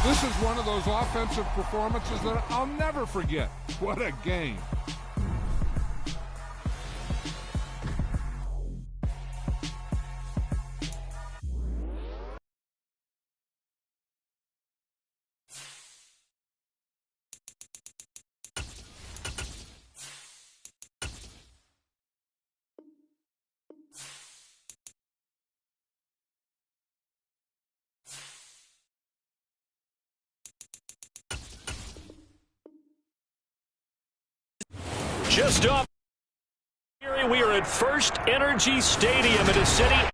This is one of those offensive performances that I'll never forget. What a game. Just off. We are at First Energy Stadium in the city.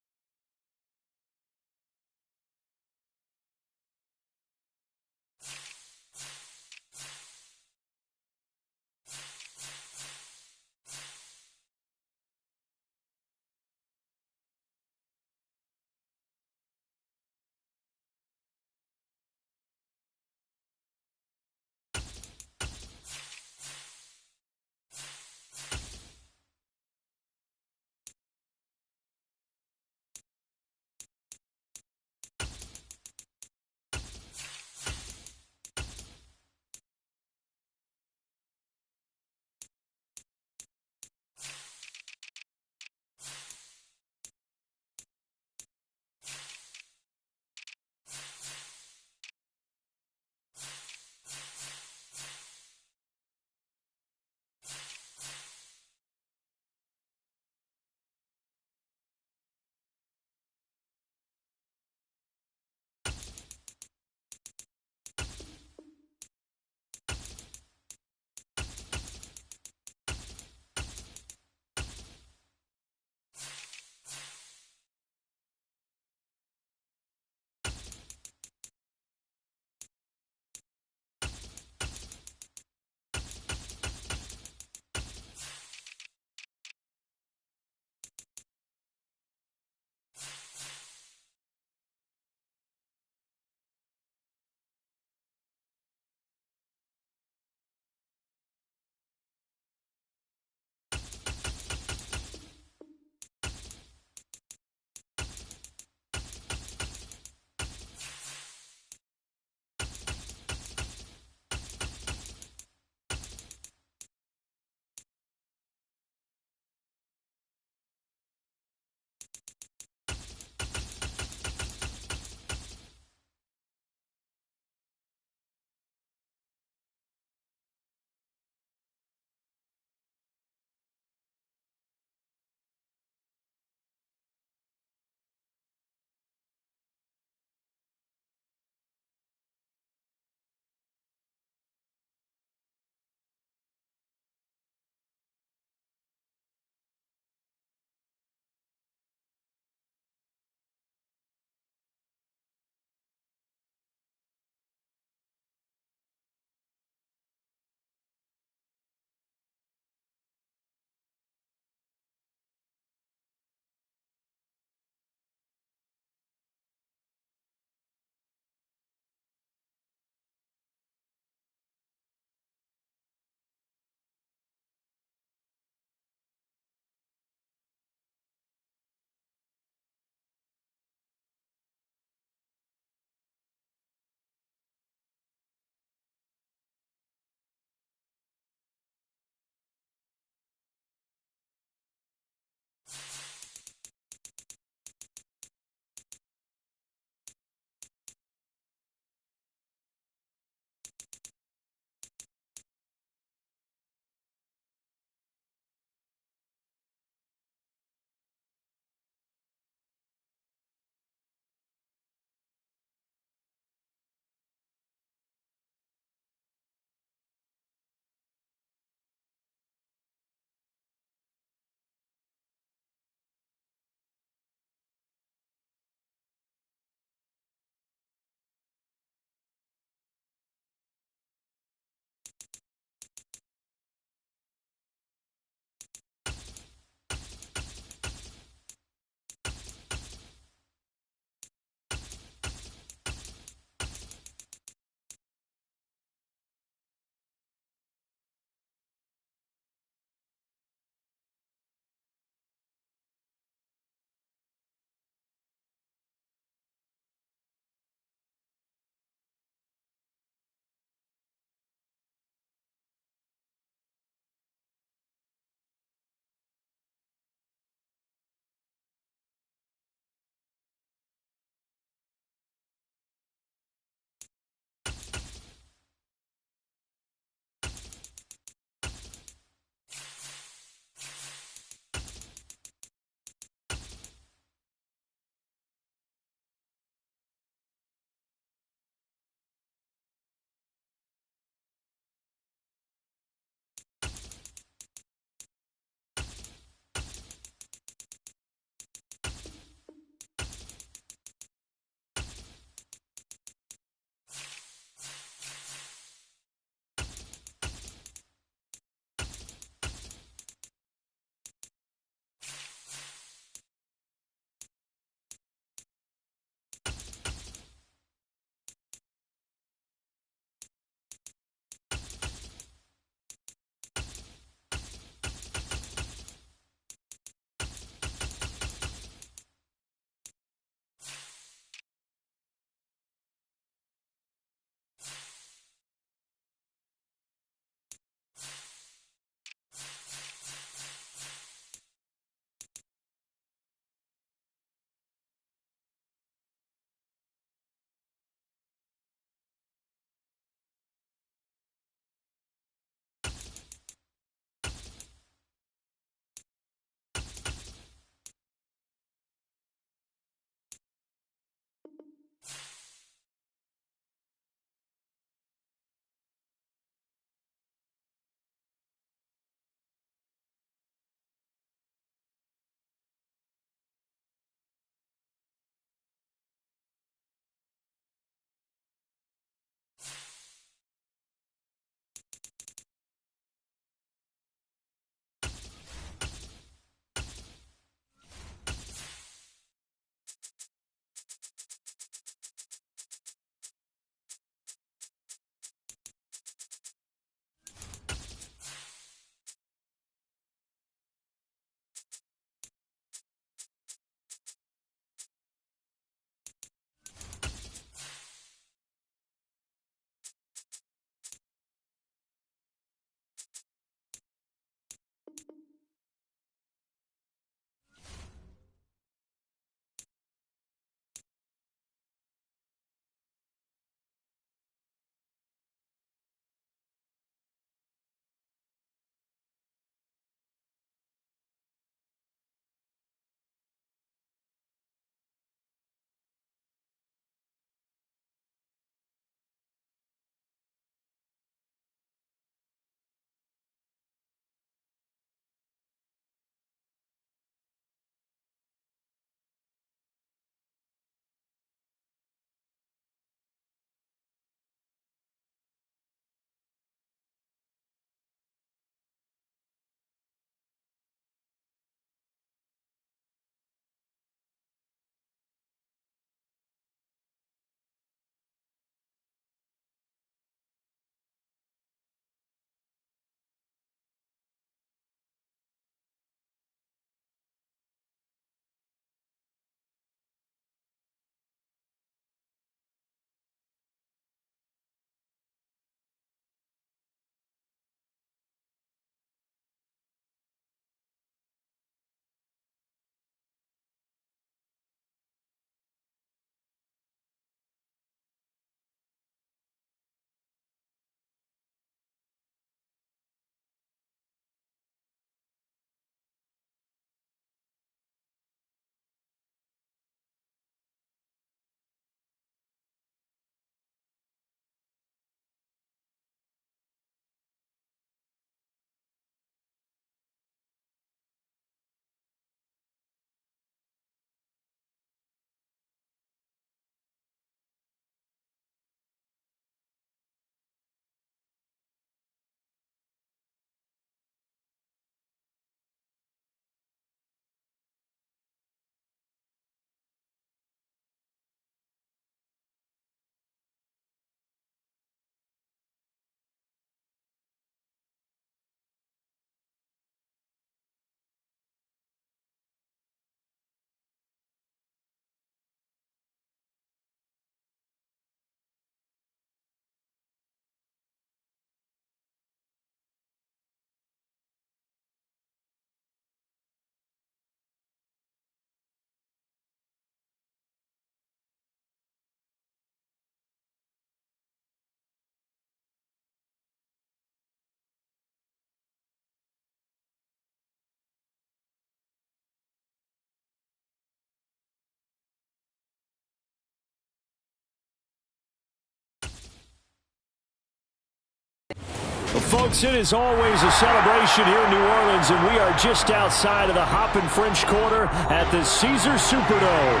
Well, folks, it is always a celebration here in New Orleans, and we are just outside of the Hoppin' French Quarter at the Caesars Superdome.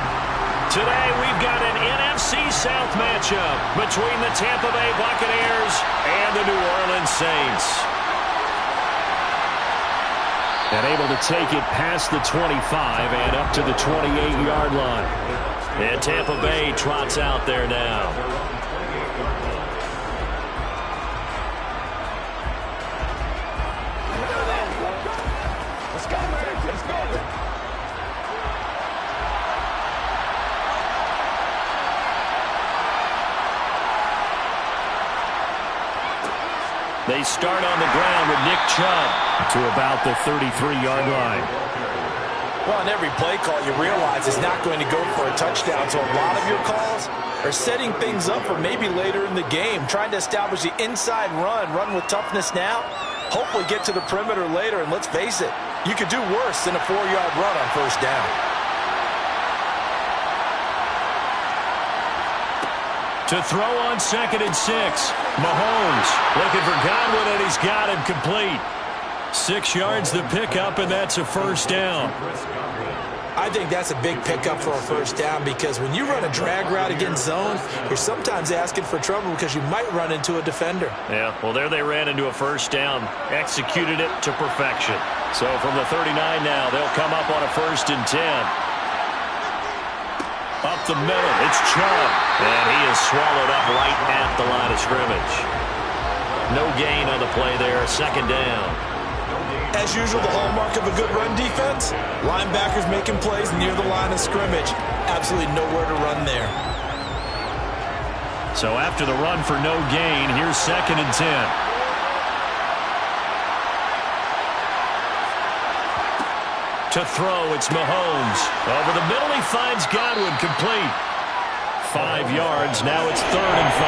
Today, we've got an NFC South matchup between the Tampa Bay Buccaneers and the New Orleans Saints. And able to take it past the 25 and up to the 28-yard line. And Tampa Bay trots out there now. They start on the ground with Nick Chubb to about the 33-yard line. Well, on every play call, you realize it's not going to go for a touchdown, so a lot of your calls are setting things up for maybe later in the game, trying to establish the inside run with toughness now, hopefully get to the perimeter later, and let's face it, you could do worse than a 4-yard run on first down. To throw on 2nd and 6. Mahomes looking for Godwin, and he's got him complete. 6 yards the pickup, and that's a first down. I think that's a big pickup for a first down because when you run a drag route against zone, you're sometimes asking for trouble because you might run into a defender. Yeah, well, there they ran into a first down, executed it to perfection. So from the 39 now, they'll come up on a 1st and 10. Up the middle, it's Chubb, and he is swallowed up right at the line of scrimmage. No gain on the play there, 2nd down. As usual, the hallmark of a good run defense, linebackers making plays near the line of scrimmage. Absolutely nowhere to run there. So after the run for no gain, here's 2nd and 10. To throw, it's Mahomes. Over the middle, he finds Godwin complete. 5 yards, now it's 3rd and 5.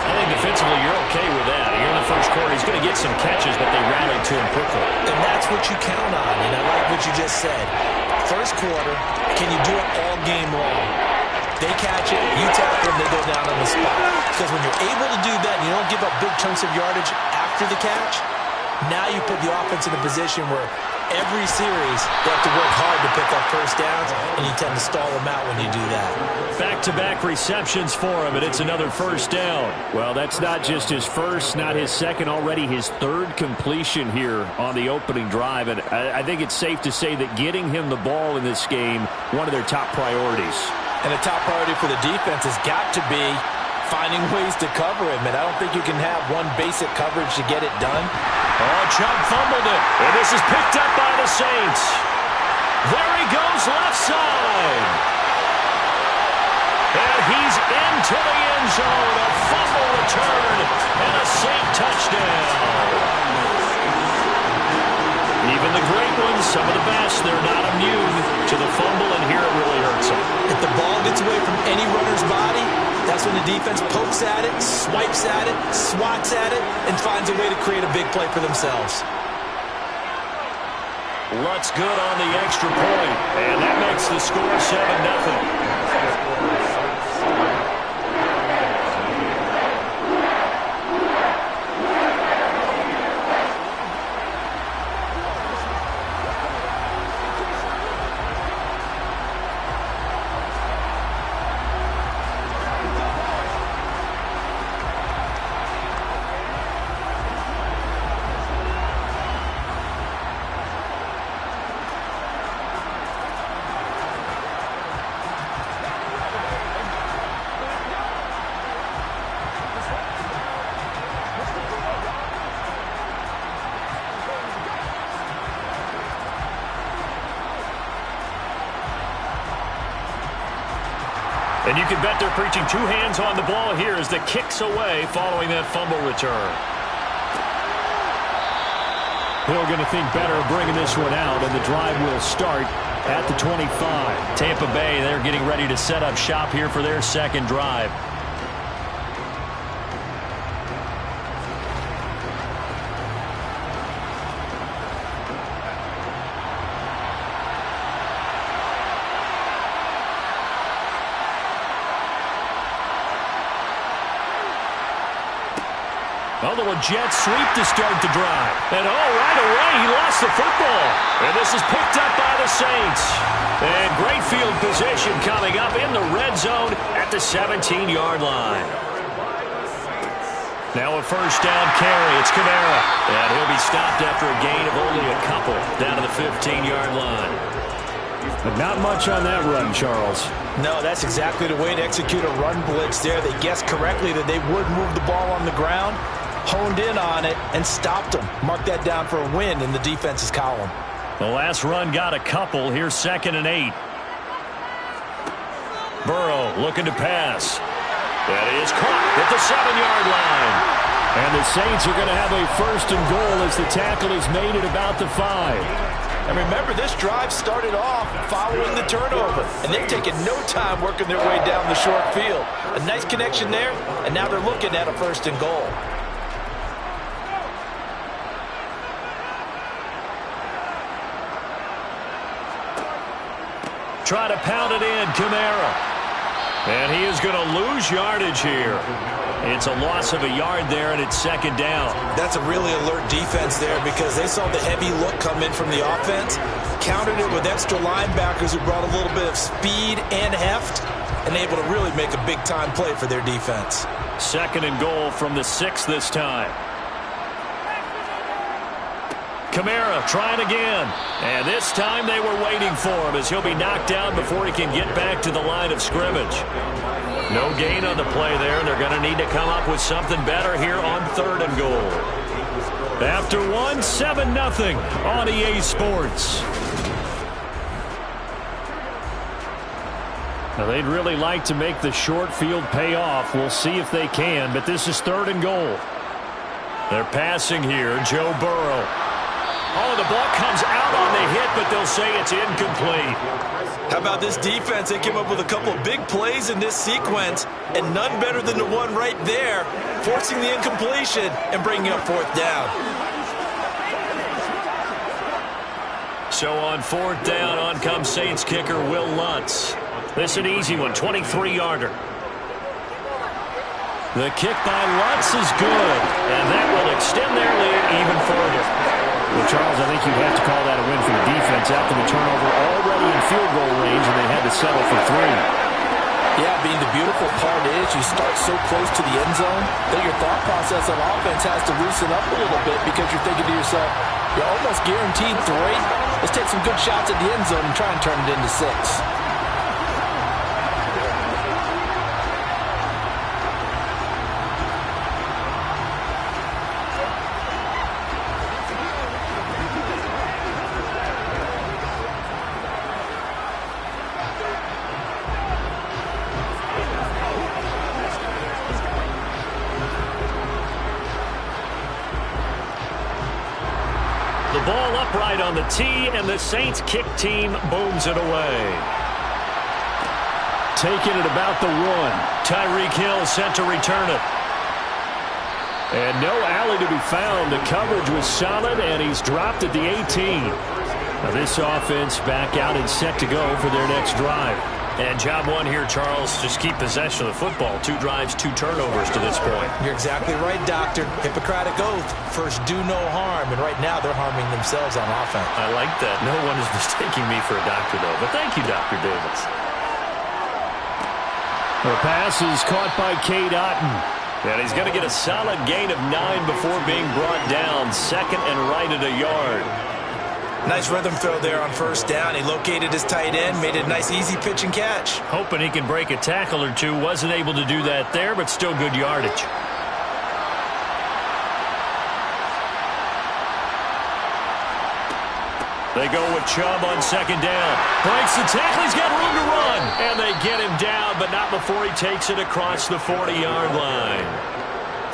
I think defensively you're okay with that. Here in the first quarter, he's going to get some catches, but they rallied to him quickly. And that's what you count on, and I like what you just said. First quarter, can you do it all game long? They catch it, you tackle them, they go down on the spot. Because when you're able to do that and you don't give up big chunks of yardage after the catch, now you put the offense in a position where every series they have to work hard to pick up first downs, and you tend to stall them out when you do that. Back-to-back receptions for him, and it's another first down. Well, that's not just his first, not his second, already his 3rd completion here on the opening drive. And I think it's safe to say that getting him the ball in this game, one of their top priorities. And a top priority for the defense has got to be finding ways to cover him, and I don't think you can have one basic coverage to get it done. Oh, Chubb fumbled it, and this is picked up by the Saints. There he goes left side. And he's into the end zone. A fumble return and a Saint touchdown. Even the great ones, some of the best, they're not immune to the fumble, and here it really hurts them. If the ball gets away from any runner's body, that's when the defense pokes at it, swipes at it, swats at it, and finds a way to create a big play for themselves. Lutz good on the extra point, and that makes the score 7-0. And you can bet they're preaching 2 hands on the ball here as the kick's away following that fumble return. Hill going to think better of bringing this one out, and the drive will start at the 25. Tampa Bay, they're getting ready to set up shop here for their 2nd drive. A little jet sweep to start the drive. And right away, he lost the football. And this is picked up by the Saints. And great field position coming up in the red zone at the 17-yard line. Now a first down carry. It's Kamara. And he'll be stopped after a gain of only a couple down to the 15-yard line. But not much on that run, Charles. No, that's exactly the way to execute a run blitz there. They guessed correctly that they would move the ball on the ground, honed in on it, and stopped them. Mark that down for a win in the defense's column. The last run got a couple. Here's 2nd and 8. Burrow looking to pass. That is caught at the 7-yard line. And the Saints are going to have a first and goal as the tackle is made at about the 5. And remember, this drive started off following the turnover. And they've taken no time working their way down the short field. A nice connection there, and now they're looking at a first and goal. Try to pound it in, Kamara. And he is going to lose yardage here. It's a loss of a yard there, and it's 2nd down. That's a really alert defense there because they saw the heavy look come in from the offense, countered it with extra linebackers who brought a little bit of speed and heft, and able to really make a big-time play for their defense. 2nd and goal from the 6 this time. Kamara trying again. And this time they were waiting for him as he'll be knocked down before he can get back to the line of scrimmage. No gain on the play there. They're going to need to come up with something better here on 3rd and goal. After 7-0 on EA Sports. Now they'd really like to make the short field pay off. We'll see if they can, but this is 3rd and goal. They're passing here. Joe Burrow. Oh, the ball comes out on the hit, but they'll say it's incomplete. How about this defense? They came up with a couple of big plays in this sequence, and none better than the one right there, forcing the incompletion and bringing up 4th down. So on 4th down, on comes Saints kicker Will Lutz. This is an easy one, 23-yarder. The kick by Lutz is good, and that will extend their lead even further. Well, Charles, I think you'd have to call that a win for the defense after the turnover already in field goal range, and they had to settle for 3. Yeah, Bean, the beautiful part is you start so close to the end zone that your thought process on offense has to loosen up a little bit because you're thinking to yourself, you're almost guaranteed 3. Let's take some good shots at the end zone and try and turn it into 6. Ball upright on the tee, and the Saints kick team booms it away. Taking it about the 1. Tyreek Hill set to return it. And no alley to be found. The coverage was solid, and he's dropped at the 18. Now this offense back out and set to go for their next drive. And job 1 here, Charles, just keep possession of the football. 2 drives, 2 turnovers to this point. You're exactly right, Doctor. Hippocratic oath. First, do no harm. And right now, they're harming themselves on offense. I like that. No one is mistaking me for a doctor, though. But thank you, Dr. Davis. The pass is caught by Cade Otton. And he's going to get a solid gain of 9 before being brought down. 2nd and right at a yard. Nice rhythm throw there on 1st down. He located his tight end, made it a nice easy pitch and catch. Hoping he can break a tackle or 2. Wasn't able to do that there, but still good yardage. They go with Chubb on 2nd down. Breaks the tackle. He's got room to run. And they get him down, but not before he takes it across the 40-yard line.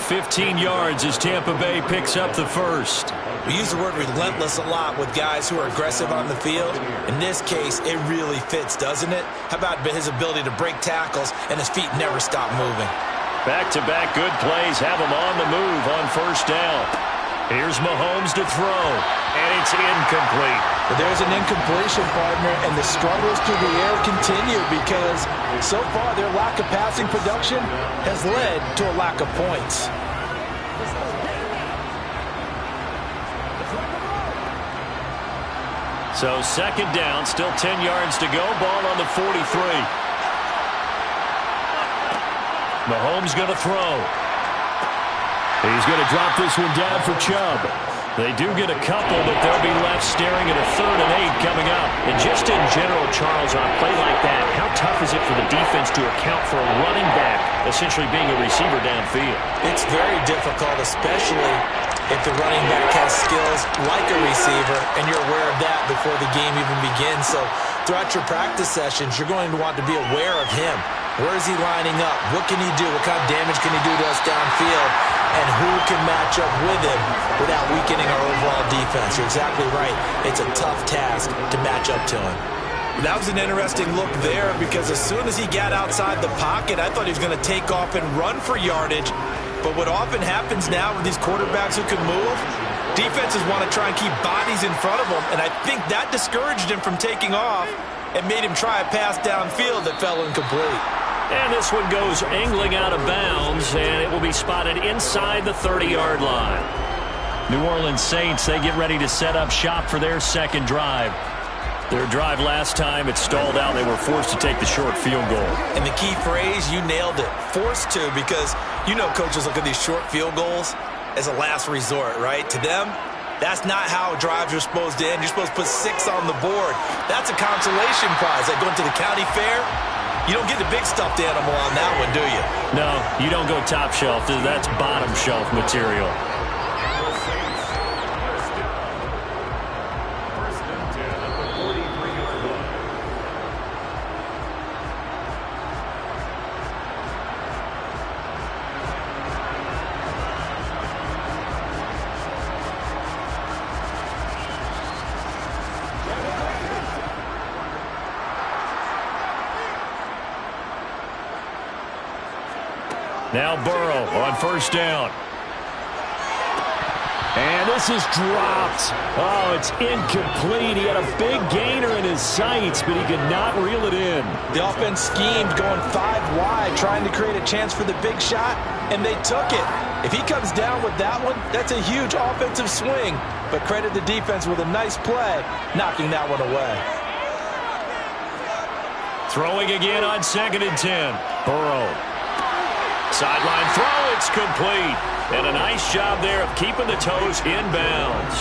15 yards as Tampa Bay picks up the first. We use the word relentless a lot with guys who are aggressive on the field. In this case, it really fits, doesn't it? How about his ability to break tackles and his feet never stop moving? Back-to-back good plays have him on the move on 1st down. Here's Mahomes to throw, and it's incomplete. But there's an incompletion, partner, and the struggles through the air continue because so far their lack of passing production has led to a lack of points. So second down, still 10 yards to go. Ball on the 43. Mahomes going to throw. He's going to drop this one down for Chubb. They do get a couple, but they'll be left staring at a 3rd and 8 coming up. And just in general, Charles, on a play like that, how tough is it for the defense to account for a running back essentially being a receiver downfield? It's very difficult, especially if the running back has skills like a receiver, and you're aware of that before the game even begins. So throughout your practice sessions, you're going to want to be aware of him. Where is he lining up? What can he do? What kind of damage can he do to us downfield? And who can match up with him without weakening our overall defense? You're exactly right. It's a tough task to match up to him. That was an interesting look there because as soon as he got outside the pocket, I thought he was going to take off and run for yardage. But what often happens now with these quarterbacks who can move, defenses want to try and keep bodies in front of them, and I think that discouraged him from taking off and made him try a pass downfield that fell incomplete. And this one goes angling out of bounds, and it will be spotted inside the 30-yard line. New Orleans Saints, they get ready to set up shop for their second drive. Their drive last time, it stalled out. They were forced to take the short field goal. And the key phrase, you nailed it, forced to, because you know coaches look at these short field goals as a last resort, right? To them, that's not how drives are supposed to end. You're supposed to put 6 on the board. That's a consolation prize. Like going to the county fair, you don't get the big stuffed animal on that one, do you? No, you don't go top shelf. That's bottom shelf material. Now Burrow on first down. And this is dropped. Oh, it's incomplete. He had a big gainer in his sights, but he could not reel it in. The offense schemed going 5 wide, trying to create a chance for the big shot, and they took it. If he comes down with that one, that's a huge offensive swing. But credit the defense with a nice play, knocking that one away. Throwing again on 2nd and 10. Burrow. Sideline throw, it's complete. And a nice job there of keeping the toes inbounds.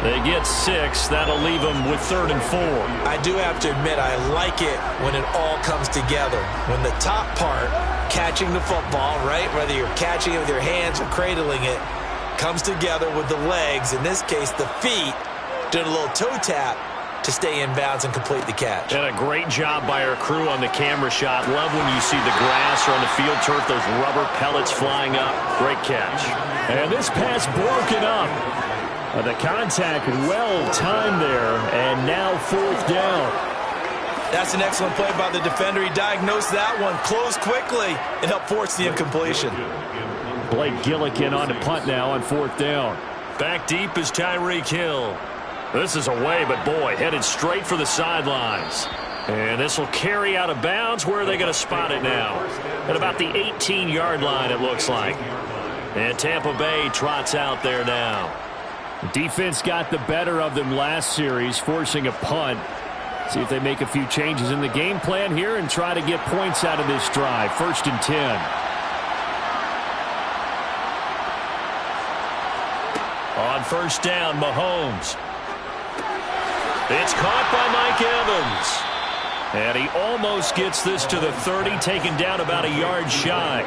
They get 6. That'll leave them with 3rd and 4. I do have to admit, I like it when it all comes together. When the top part, catching the football, right, whether you're catching it with your hands or cradling it, comes together with the legs, in this case the feet, doing a little toe tap to stay in bounds and complete the catch. And a great job by our crew on the camera shot. Love when you see the grass or on the field turf, those rubber pellets flying up. Great catch. And this pass broken up. The contact well timed there, and now 4th down. That's an excellent play by the defender. He diagnosed that one, closed quickly, and helped force the incompletion. Blake Gillikin on the punt now on 4th down. Back deep is Tyreek Hill. This is away, but boy, headed straight for the sidelines. And this will carry out of bounds. Where are they going to spot it now? At about the 18-yard line, it looks like. And Tampa Bay trots out there now. Defense got the better of them last series, forcing a punt. See if they make a few changes in the game plan here and try to get points out of this drive. 1st and 10. On first down, Mahomes. It's caught by Mike Evans. And he almost gets this to the 30, taken down about a yard shy.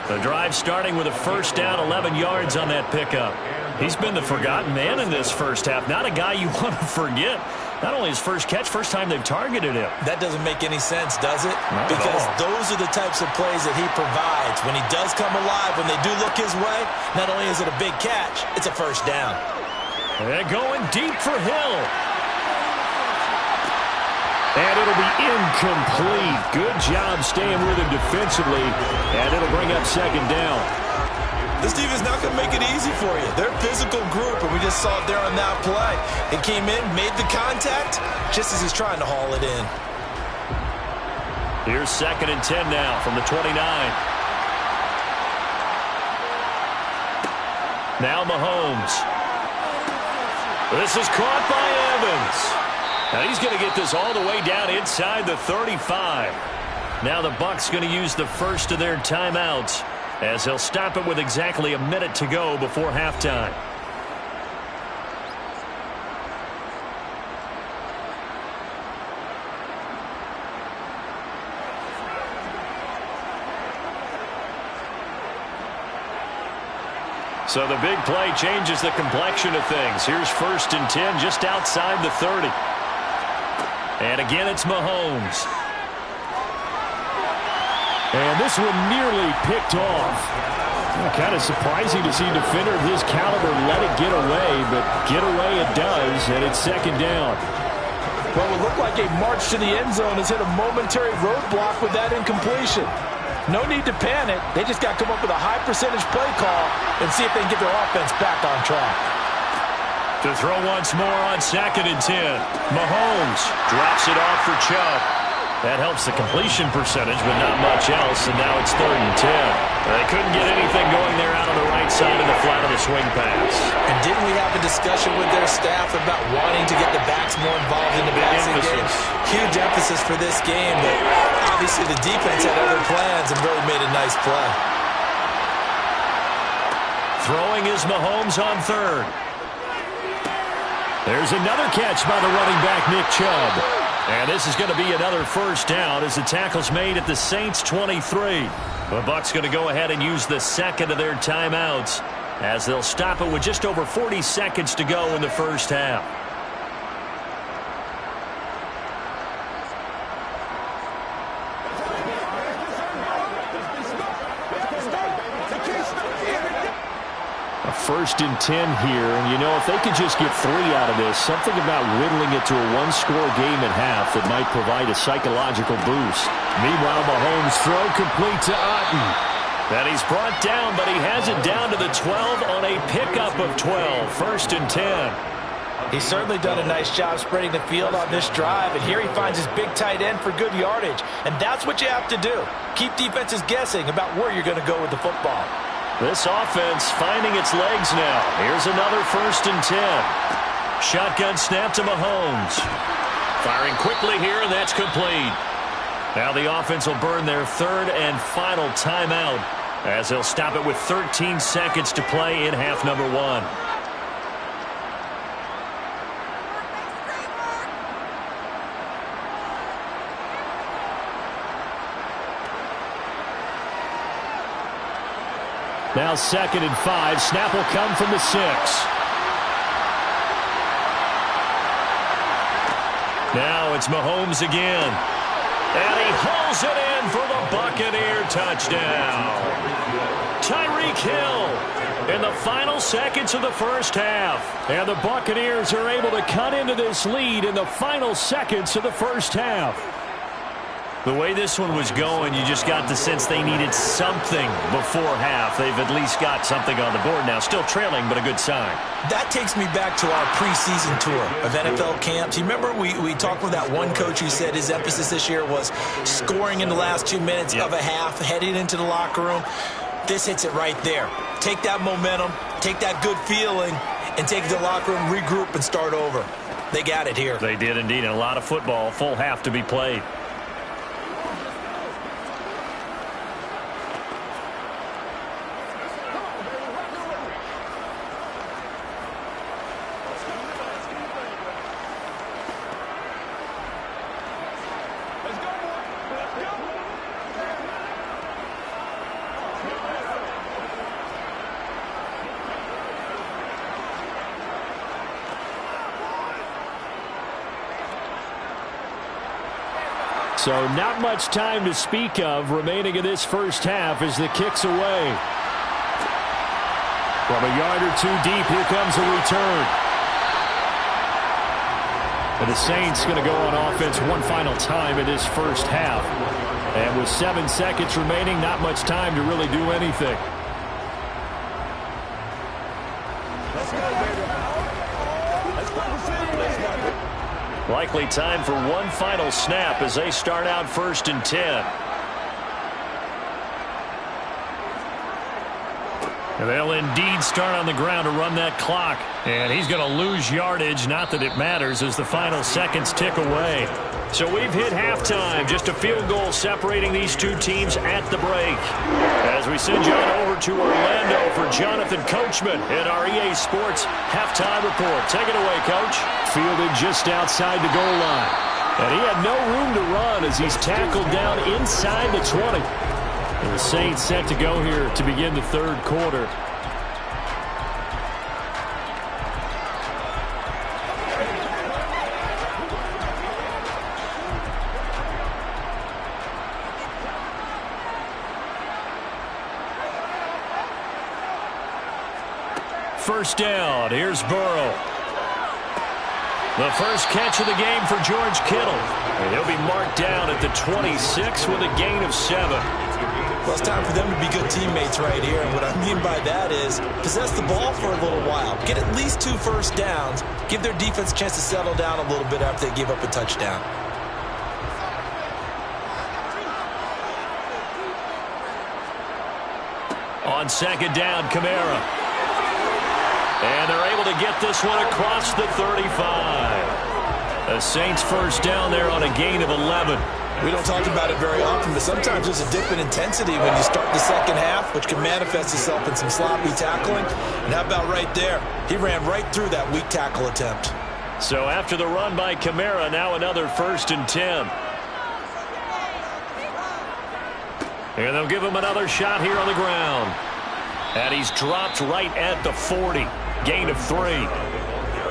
The drive starting with a first down, 11 yards on that pickup. He's been the forgotten man in this first half. Not a guy you want to forget. Not only his first catch, first time they've targeted him. That doesn't make any sense, does it? Because those are the types of plays that he provides. When he does come alive, when they do look his way, not only is it a big catch, it's a first down. And going deep for Hill. And it'll be incomplete. Good job staying with him defensively. And it'll bring up 2nd down. This defense not going to make it easy for you. They're a physical group, and we just saw it there on that play. It came in, made the contact, just as he's trying to haul it in. Here's 2nd and 10 now from the 29. Now Mahomes. This is caught by Evans. And he's going to get this all the way down inside the 35. Now the Bucs going to use the first of their timeouts as they'll stop it with exactly a minute to go before halftime. So the big play changes the complexion of things. Here's 1st and 10 just outside the 30. And again, it's Mahomes. And this one nearly picked off. Kind of surprising to see a defender of his caliber let it get away, but get away it does, and it's 2nd down. Well, it looked like a march to the end zone has hit a momentary roadblock with that incompletion. No need to panic. They just got to come up with a high percentage play call and see if they can get their offense back on track. To throw once more on 2nd and 10. Mahomes drops it off for Chubb. That helps the completion percentage, but not much else, and now it's 3rd and 10. They couldn't get anything going there out on the right side of the flat of the swing pass. And didn't we have a discussion with their staff about wanting to get the backs more involved in the passing game? Huge emphasis for this game, but obviously the defense had other plans and really made a nice play. Throwing is Mahomes on 3rd. There's another catch by the running back, Nick Chubb. And this is going to be another 1st down as the tackle's made at the Saints' 23. The Bucs going to go ahead and use the 2nd of their timeouts as they'll stop it with just over 40 seconds to go in the 1st half. A 1st and 10 here, and you know, if they could just get 3 out of this, something about whittling it to a one-score game at half that might provide a psychological boost. Meanwhile, Mahomes' throw complete to Otton. And he's brought down, but he has it down to the 12 on a pickup of 12. 1st and 10. He's certainly done a nice job spreading the field on this drive, and here he finds his big tight end for good yardage. And that's what you have to do. Keep defenses guessing about where you're going to go with the football. This offense finding its legs now. Here's another 1st and 10. Shotgun snap to Mahomes. Firing quickly here, and that's complete. Now the offense will burn their 3rd and final timeout as they'll stop it with 13 seconds to play in half number 1. Now 2nd and 5. Snap will come from the 6. Now it's Mahomes again. And he hauls it in for the Buccaneer touchdown. Tyreek Hill in the final seconds of the 1st half. And the Buccaneers are able to cut into this lead in the final seconds of the 1st half. The way this one was going, you just got the sense they needed something before half. They've at least got something on the board now. Still trailing, but a good sign. That takes me back to our preseason tour of NFL camps. You remember we talked with that one coach who said his emphasis this year was scoring in the last 2 minutes of a half, heading into the locker room. This hits it right there. Take that momentum, take that good feeling, and take it to the locker room, regroup, and start over. They got it here. They did indeed. And a lot of football, full half to be played. So not much time to speak of remaining in this 1st half as the kick's away. From a yard or 2 deep, here comes a return. And the Saints going to go on offense one final time in this 1st half. And with 7 seconds remaining, not much time to really do anything. Likely time for one final snap as they start out 1st and 10. And they'll indeed start on the ground to run that clock. And he's going to lose yardage. Not that it matters as the final seconds tick away. So we've hit halftime. Just a field goal separating these two teams at the break. As we send you on over to Orlando for Jonathan Coachman in our EA Sports Halftime Report. Take it away, Coach. Fielded just outside the goal line. And he had no room to run as he's tackled down inside the 20. And the Saints set to go here to begin the third quarter. First down. Here's Burrow. The first catch of the game for George Kittle. And he'll be marked down at the 26 with a gain of 7. Well, it's time for them to be good teammates right here. And what I mean by that is possess the ball for a little while. Get at least 2 first downs. Give their defense a chance to settle down a little bit after they give up a touchdown. On second down, Kamara. And they're able to get this one across the 35. The Saints first down there on a gain of 11. We don't talk about it very often, but sometimes there's a dip in intensity when you start the second half, which can manifest itself in some sloppy tackling. And how about right there? He ran right through that weak tackle attempt. So after the run by Kamara, now another 1st and 10. And they'll give him another shot here on the ground. And he's dropped right at the 40. Gain of 3.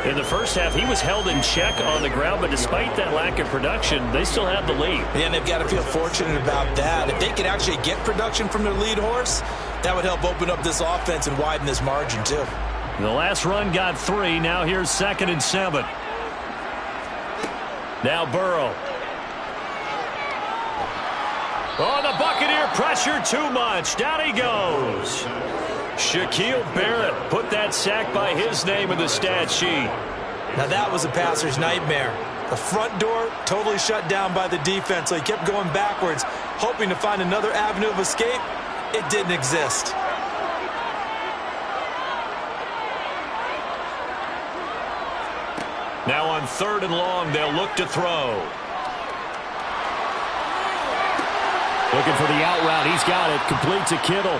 In the first half, he was held in check on the ground, but despite that lack of production, they still have the lead. Yeah, and they've got to feel fortunate about that. If they could actually get production from their lead horse, that would help open up this offense and widen this margin, too. The last run got 3. Now here's 2nd and 7. Now Burrow. Oh, the Buccaneer pressure too much. Down he goes. Shaquille Barrett put that sack by his name in the stat sheet. Now that was a passer's nightmare. The front door totally shut down by the defense, so he kept going backwards, hoping to find another avenue of escape. It didn't exist. Now on 3rd and long, they'll look to throw. Looking for the out route. He's got it. Complete to Kittle.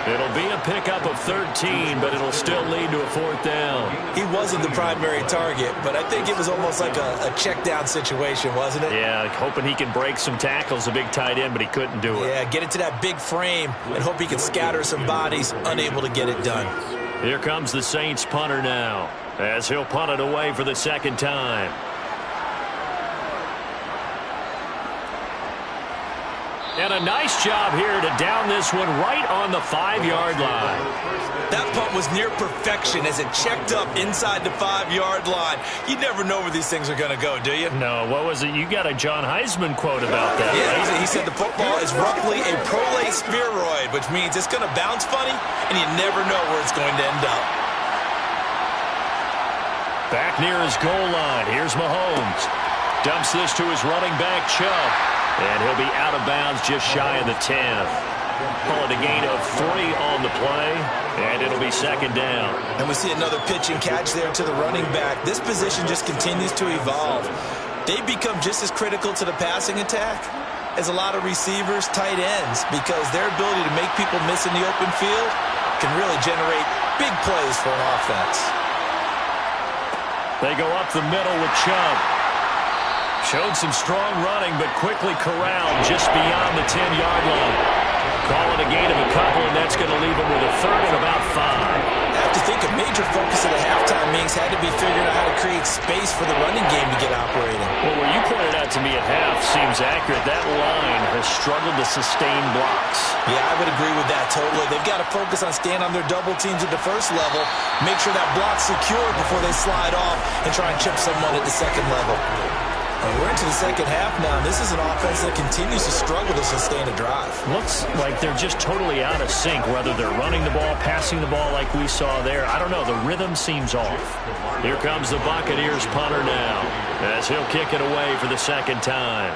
It'll be a pickup of 13, but it'll still lead to a 4th down. He wasn't the primary target, but I think it was almost like a check down situation, wasn't it? Yeah, hoping he can break some tackles, a big tight end, but he couldn't do it. Yeah, get it to that big frame and hope he can scatter some bodies, unable to get it done. Here comes the Saints punter now, as he'll punt it away for the 2nd time. And a nice job here to down this one right on the 5-yard line. That punt was near perfection as it checked up inside the 5-yard line. You never know where these things are going to go, do you? No, what was it? You got a John Heisman quote about that. Yeah, right? he said the football is roughly a prolate spheroid, which means it's going to bounce funny, and you never know where it's going to end up. Back near his goal line. Here's Mahomes. Dumps this to his running back, Chubb. And he'll be out of bounds just shy of the 10. Call it a gain of 3 on the play, and it'll be 2nd down. And we see another pitch and catch there to the running back. This position just continues to evolve. They become just as critical to the passing attack as a lot of receivers, tight ends, because their ability to make people miss in the open field can really generate big plays for an offense. They go up the middle with Chubb. Showed some strong running, but quickly corralled just beyond the 10-yard line. Call it a gain of a couple, and that's going to leave him with a 3rd and about 5. I have to think a major focus of the halftime meetings had to be figuring out how to create space for the running game to get operating. Well, what you pointed out to me at half seems accurate. That line has struggled to sustain blocks. Yeah, I would agree with that totally. They've got to focus on staying on their double teams at the first level, make sure that block's secured before they slide off and try and chip someone at the second level. And we're into the second half now, and this is an offense that continues to struggle to sustain a drive. Looks like they're just totally out of sync, whether they're running the ball, passing the ball like we saw there. I don't know. The rhythm seems off. Here comes the Buccaneers punter now, as he'll kick it away for the 2nd time.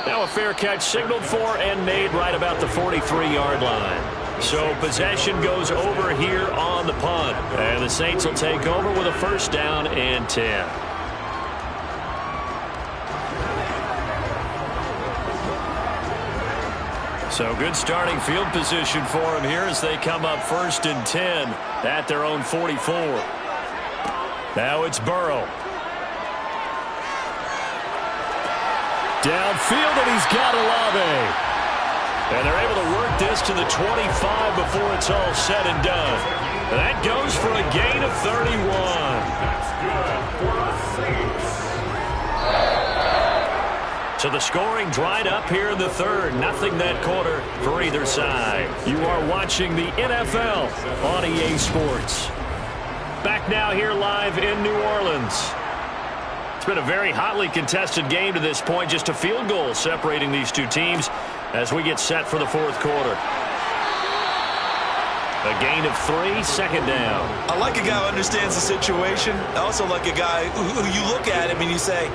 Now a fair catch signaled for and made right about the 43-yard line. So possession goes over here on the punt. And the Saints will take over with a first down and 10. So good starting field position for them here as they come up first and 10 at their own 44. Now it's Burrow. Downfield, and he's got Olave. And they're able to work this to the 25 before it's all said and done. And that goes for a gain of 31. That's good for a Saints. So the scoring dried up here in the third. Nothing that quarter for either side. You are watching the NFL on EA Sports. Back now here live in New Orleans. It's been a very hotly contested game to this point. Just a field goal separating these two teams as we get set for the fourth quarter. A gain of 3, second down. I like a guy who understands the situation. I also like a guy who you look at him and you say,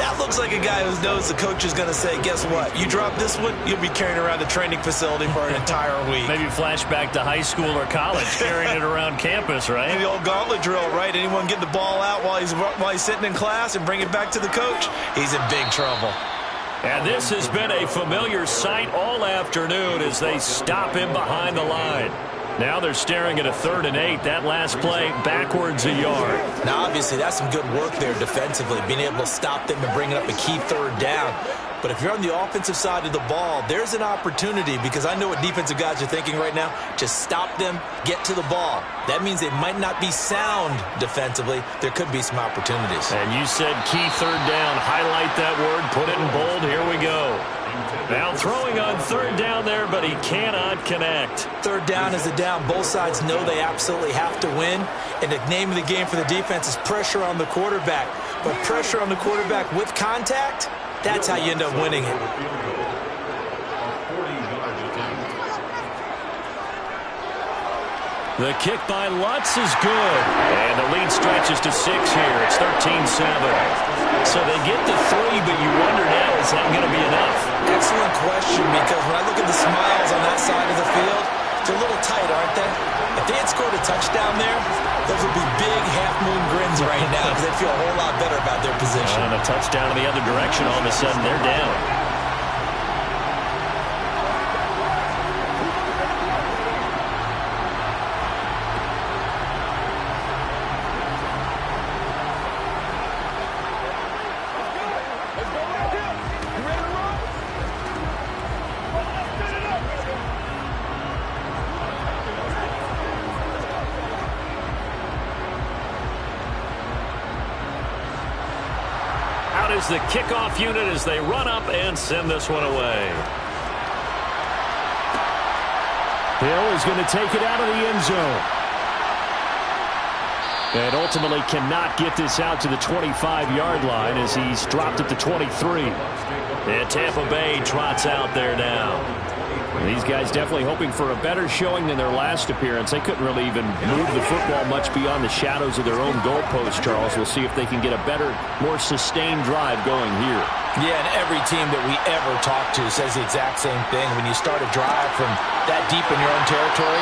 that looks like a guy who knows the coach is going to say, guess what? You drop this one, you'll be carrying around the training facility for an entire week. Maybe flashback to high school or college, carrying it around campus, right? Maybe the old gauntlet drill, right? Anyone get the ball out while he's sitting in class and bring it back to the coach? He's in big trouble. And this has been a familiar sight all afternoon as they stop him behind the line. Now they're staring at a 3rd and 8. That last play backwards a yard. Now, obviously, that's some good work there defensively, being able to stop them and bringing up a key 3rd down. But if you're on the offensive side of the ball, there's an opportunity because I know what defensive guys are thinking right now. Just stop them, get to the ball. That means they might not be sound defensively. There could be some opportunities. And you said key 3rd down. Highlight that word. Put it in bold. Here we go. Now throwing on 3rd down there, but he cannot connect. 3rd down is a down. Both sides know they absolutely have to win. And the name of the game for the defense is pressure on the quarterback. But pressure on the quarterback with contact, that's how you end up winning it. The kick by Lutz is good. And the lead stretches to 6 here. It's 13-7. So they get to 3, but you wonder now, is that going to be enough? Excellent question, because when I look at the smiles on that side of the field, they're a little tight, aren't they? If they had scored a touchdown there, those would be big half-moon grins right now because they'd feel a whole lot better about their position. And a touchdown in the other direction, all of a sudden they're down. Is the kickoff unit as they run up and send this one away. Hill is going to take it out of the end zone. And ultimately cannot get this out to the 25-yard line as he's dropped at the 23. And Tampa Bay trots out there now. These guys definitely hoping for a better showing than their last appearance. They couldn't really even move the football much beyond the shadows of their own goalpost, Charles. We'll see if they can get a better, more sustained drive going here. Yeah, and every team that we ever talk to says the exact same thing. When you start a drive from that deep in your own territory,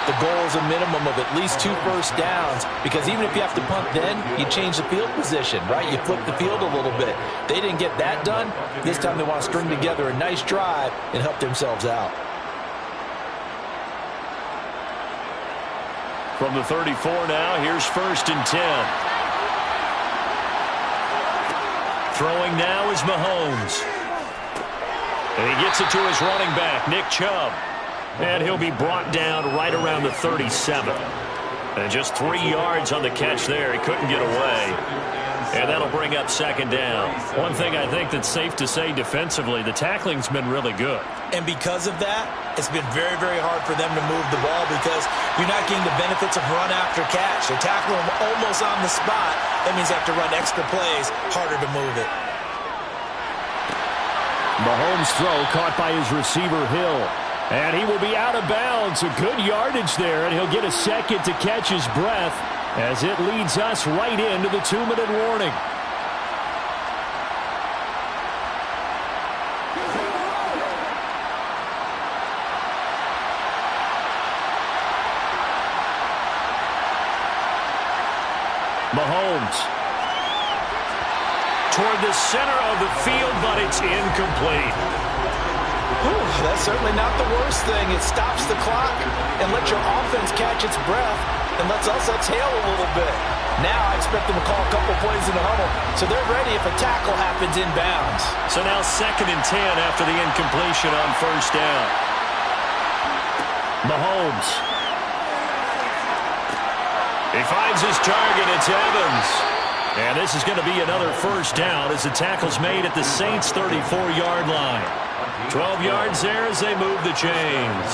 the goal is a minimum of at least 2 first downs, because even if you have to punt then, you change the field position, right? You flip the field a little bit. They didn't get that done. This time they want to string together a nice drive and help themselves out. From the 34 now, here's 1st and 10. Throwing now is Mahomes. And he gets it to his running back, Nick Chubb. And he'll be brought down right around the 37. And just 3 yards on the catch there. He couldn't get away. And that'll bring up 2nd down. One thing I think that's safe to say defensively, the tackling's been really good. And because of that, it's been very, very hard for them to move the ball because you're not getting the benefits of run after catch. They tackle them almost on the spot. That means they have to run extra plays, harder to move it. Mahomes' throw caught by his receiver, Hill. And he will be out of bounds. A good yardage there, and he'll get a second to catch his breath as it leads us right into the 2-minute warning. toward the center of the field, but it's incomplete. Whew, that's certainly not the worst thing. It stops the clock and lets your offense catch its breath and lets us exhale a little bit. Now I expect them to call a couple plays in the huddle, so they're ready if a tackle happens inbounds. So now 2nd and 10 after the incompletion on 1st down. Mahomes. He finds his target. It's Evans. And this is going to be another 1st down as the tackle's made at the Saints' 34-yard line. 12 yards there as they move the chains.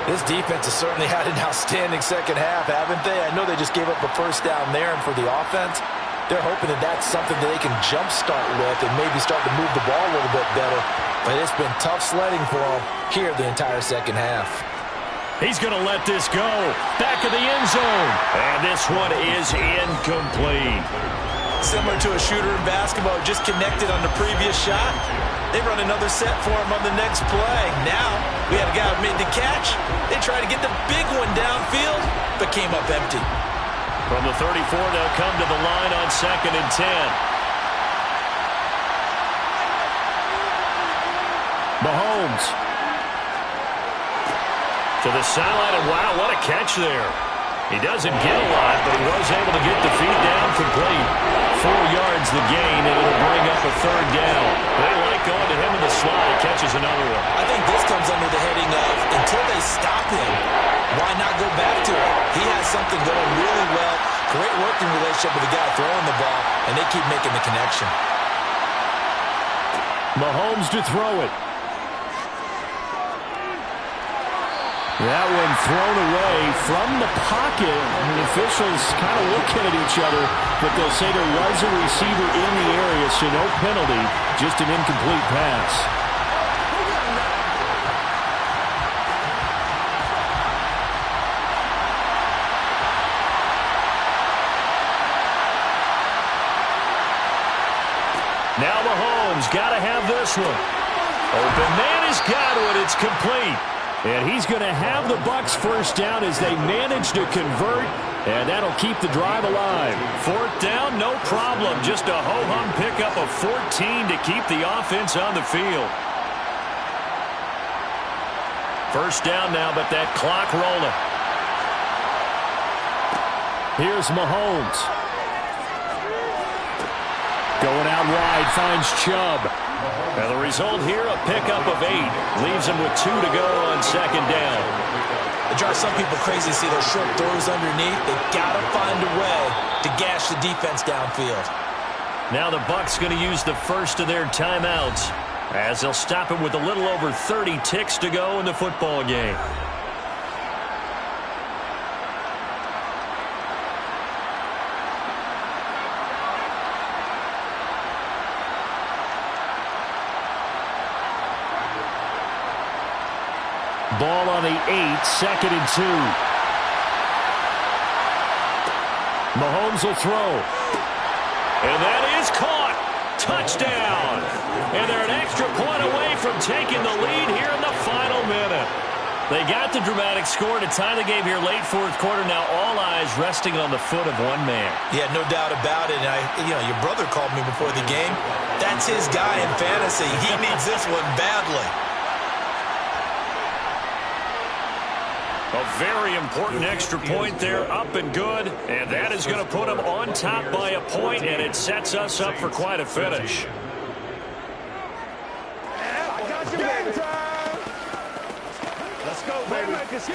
This defense has certainly had an outstanding second half, haven't they? I know they just gave up a 1st down there, and for the offense, they're hoping that that's something that they can jumpstart with and maybe start to move the ball a little bit better. But it's been tough sledding for them here the entire second half. He's going to let this go. Back of the end zone. And this one is incomplete. Similar to a shooter in basketball, just connected on the previous shot. They run another set for him on the next play. Now, we had a guy who made the catch. They tried to get the big one downfield, but came up empty. From the 34, they'll come to the line on 2nd and 10. Mahomes. To the sideline, and wow, what a catch there. He doesn't get a lot, but he was able to get the feet down complete. 4 yards the gain, and it'll bring up a 3rd down. They like going to him in the slot. He catches another one. I think this comes under the heading of, until they stop him, why not go back to it? He has something going really well. Great working relationship with the guy throwing the ball, and they keep making the connection. Mahomes to throw it. That one thrown away from the pocket. The officials kind of looking at each other, but they'll say there was a receiver in the area, so no penalty, just an incomplete pass. Now Mahomes got to have this one. Open man has got it. It's complete. And he's going to have the Bucs 1st down as they manage to convert, and that'll keep the drive alive. 4th down, no problem. Just a ho-hum pickup of 14 to keep the offense on the field. 1st down now, but that clock rolling. Here's Mahomes. Going out wide, finds Chubb. And the result here, a pickup of 8. Leaves him with 2 to go on 2nd down. It drives some people crazy to see those short throws underneath. They've got to find a way to gash the defense downfield. Now the Bucs going to use the first of their timeouts as they'll stop him with a little over 30 ticks to go in the football game. Ball on the 8, 2nd and 2. Mahomes will throw. And that is caught. Touchdown. And they're an extra point away from taking the lead here in the final minute. They got the dramatic score to tie the game here late 4th quarter. Now all eyes resting on the foot of one man. Yeah, no doubt about it. And your brother called me before the game. That's his guy in fantasy. He needs this one badly. A very important extra point there, up and good, and that is going to put them on top by a point, and it sets us up for quite a finish. Let's go, baby. Let's do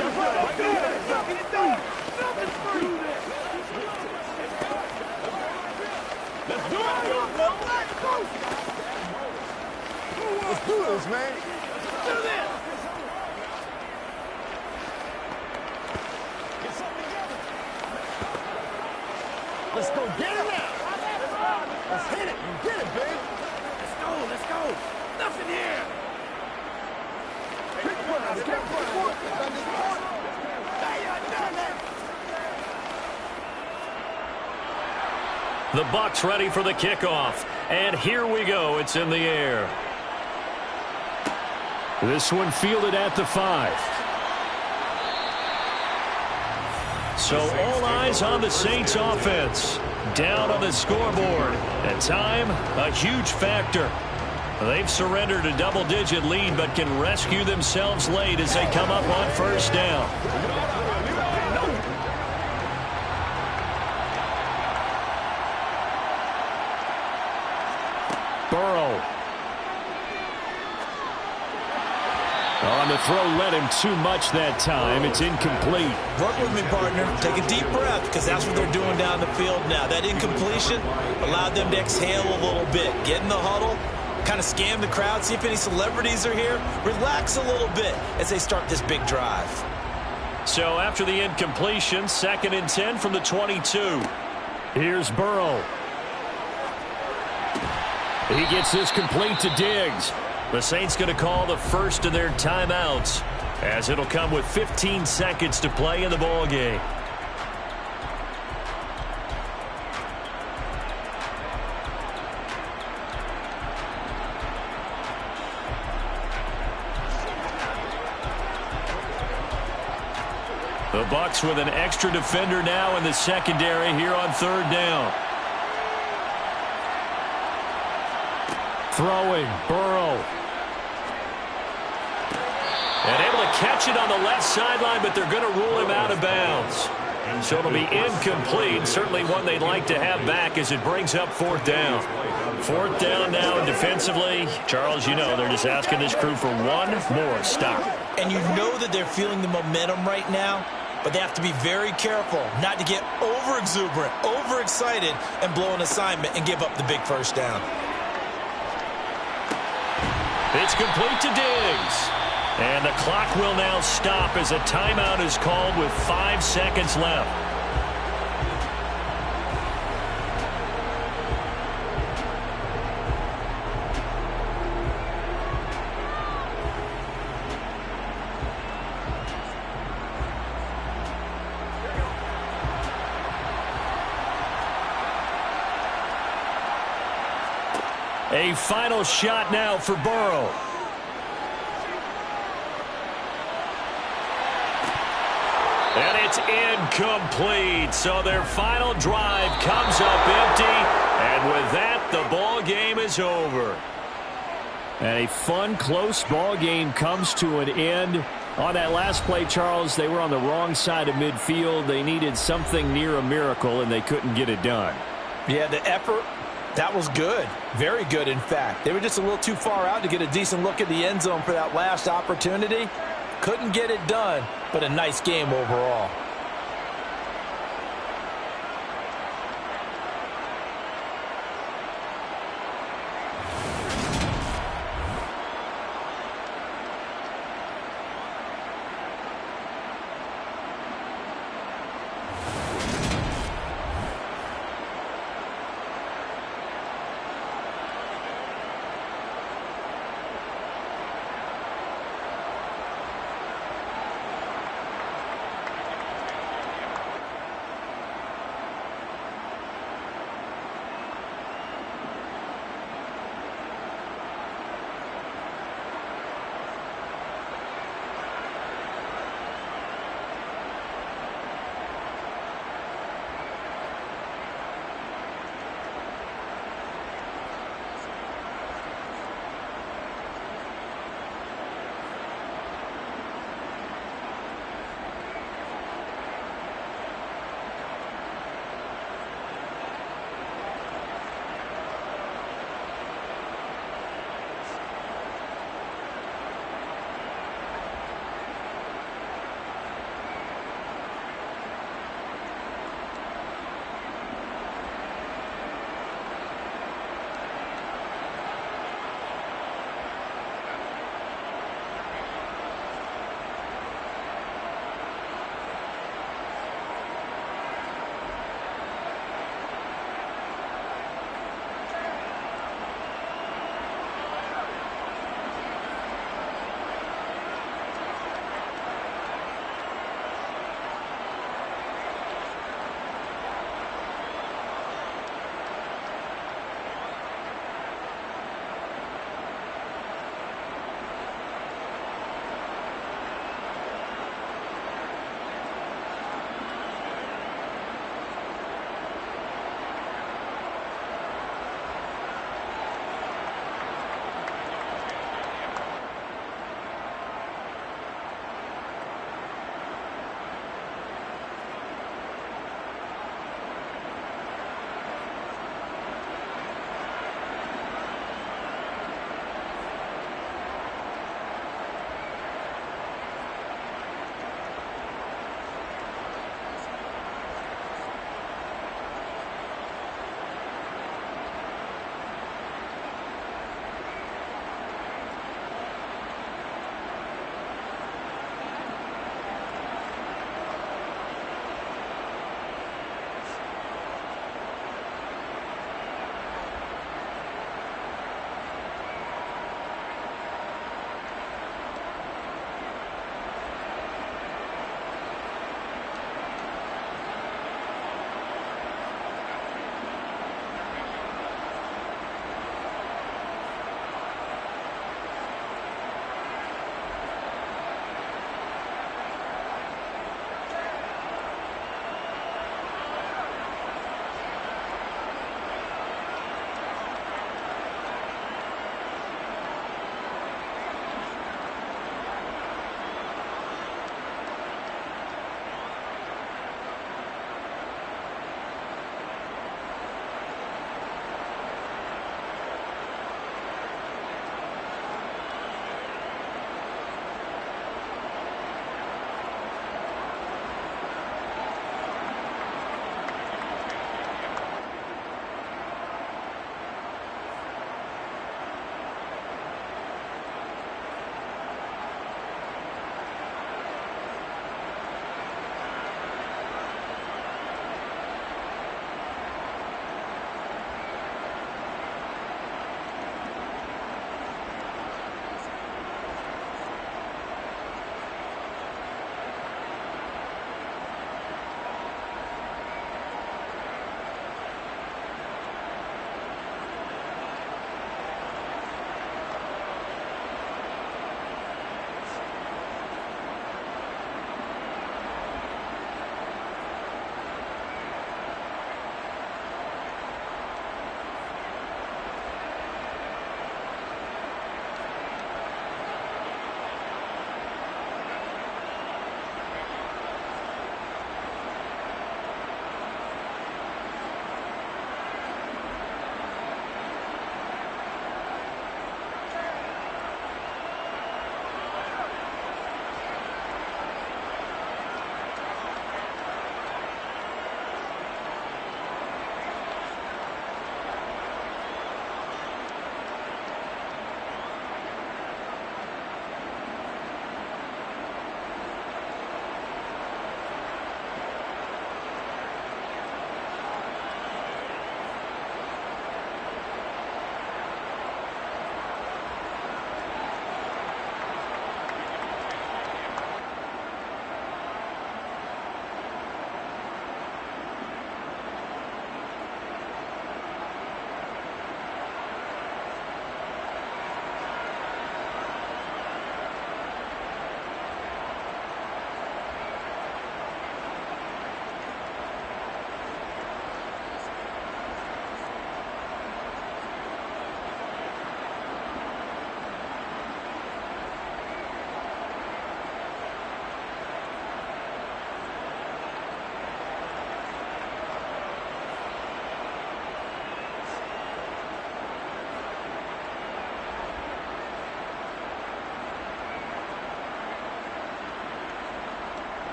this, man. Let's do this. Let's go get it now. Let's hit it and get it, baby. Let's go. Nothing here. The Bucs ready for the kickoff. And here we go. It's in the air. This one fielded at the 5. So all eyes on the Saints offense. down on the scoreboard. At time, a huge factor. They've surrendered a double-digit lead, but can rescue themselves late as they come up on first down. Burrow. On the throw, led him too much that time. It's incomplete. Work with me, partner. Take a deep breath, because that's what they're doing down the field now. That incompletion allowed them to exhale a little bit. Get in the huddle, kind of scan the crowd, see if any celebrities are here. Relax a little bit as they start this big drive. So after the incompletion, 2nd and 10 from the 22. Here's Burrow. He gets this complete to Diggs. The Saints going to call the first of their timeouts, as it'll come with 15 seconds to play in the ball game. The Bucs with an extra defender now in the secondary here on 3rd down. Throwing, Burrow. And able to catch it on the left sideline, but they're going to rule him out of bounds. So it'll be incomplete. Certainly one they'd like to have back as it brings up 4th down. 4th down now, and defensively, Charles, you know, they're just asking this crew for one more stop. And you know that they're feeling the momentum right now, but they have to be very careful not to get over-exuberant, overexcited, and blow an assignment and give up the big first down. It's complete to Diggs. And the clock will now stop as a timeout is called with 5 seconds left. A final shot now for Burrow. And it's incomplete. So their final drive comes up empty. And with that, the ball game is over. And a fun, close ball game comes to an end. On that last play, Charles, they were on the wrong side of midfield. They needed something near a miracle, and they couldn't get it done. Yeah, the effort, that was good. Very good, in fact. They were just a little too far out to get a decent look at the end zone for that last opportunity. Couldn't get it done, but a nice game overall.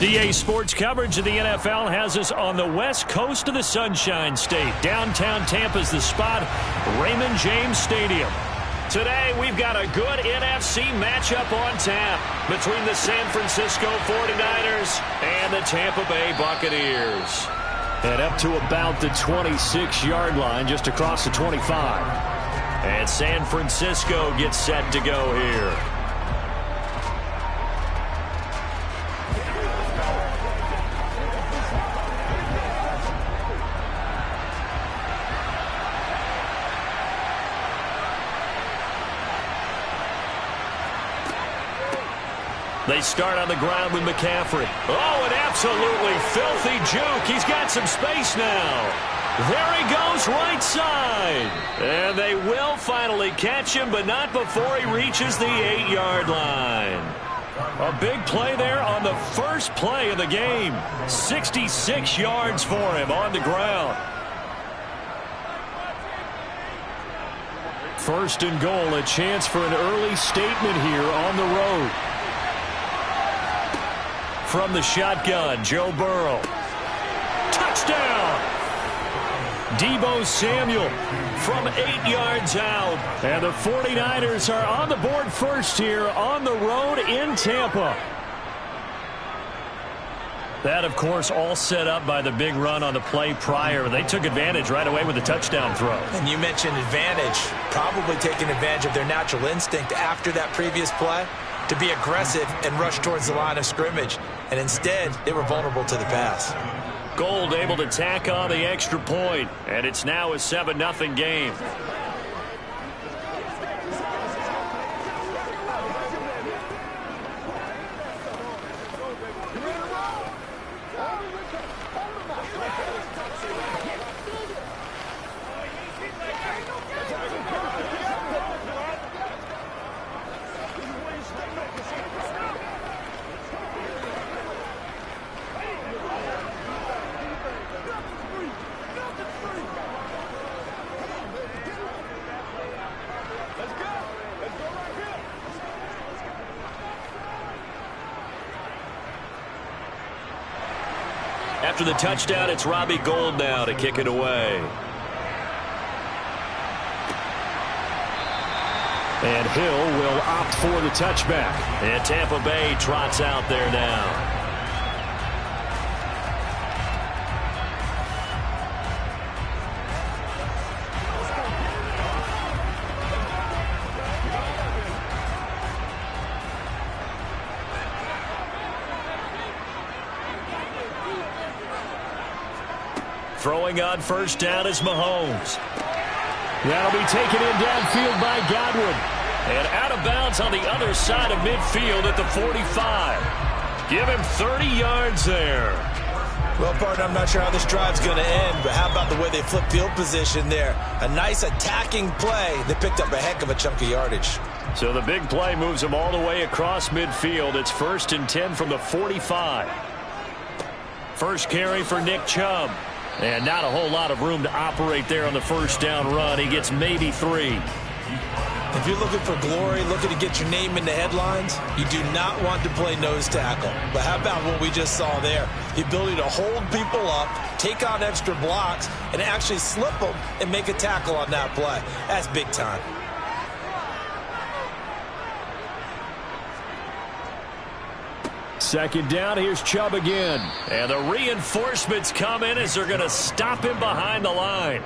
DA Sports coverage of the NFL has us on the west coast of the Sunshine State. Downtown Tampa's the spot, Raymond James Stadium. Today, we've got a good NFC matchup on tap between the San Francisco 49ers and the Tampa Bay Buccaneers. And up to about the 26-yard line, just across the 25. And San Francisco gets set to go here. They start on the ground with McCaffrey. Oh, an absolutely filthy juke. He's got some space now. There he goes, right side. And they will finally catch him, but not before he reaches the 8-yard line. A big play there on the first play of the game. 66 yards for him on the ground. First and goal, a chance for an early statement here on the road. From the shotgun, Joe Burrow. Touchdown! Deebo Samuel from 8 yards out. And the 49ers are on the board first here on the road in Tampa. That, of course, all set up by the big run on the play prior. They took advantage right away with the touchdown throw. And you mentioned advantage, probably taking advantage of their natural instinct after that previous play to be aggressive and rush towards the line of scrimmage. And instead, they were vulnerable to the pass. Gold able to tack on the extra point, and it's now a 7-0 game. After the touchdown, it's Robbie Gould now to kick it away. And Hill will opt for the touchback. And Tampa Bay trots out there now. Throwing on first down is Mahomes. That'll be taken in downfield by Godwin. And out of bounds on the other side of midfield at the 45. Give him 30 yards there. Well, partner, I'm not sure how this drive's going to end, but how about the way they flip field position there? A nice attacking play. They picked up a heck of a chunk of yardage. So the big play moves them all the way across midfield. It's 1st and 10 from the 45. First carry for Nick Chubb. And not a whole lot of room to operate there on the first down run. He gets maybe 3. If you're looking for glory, looking to get your name in the headlines, you do not want to play nose tackle. But how about what we just saw there? The ability to hold people up, take on extra blocks, and actually slip them and make a tackle on that play. That's big time. Second down, here's Chubb again. And the reinforcements come in as they're going to stop him behind the line.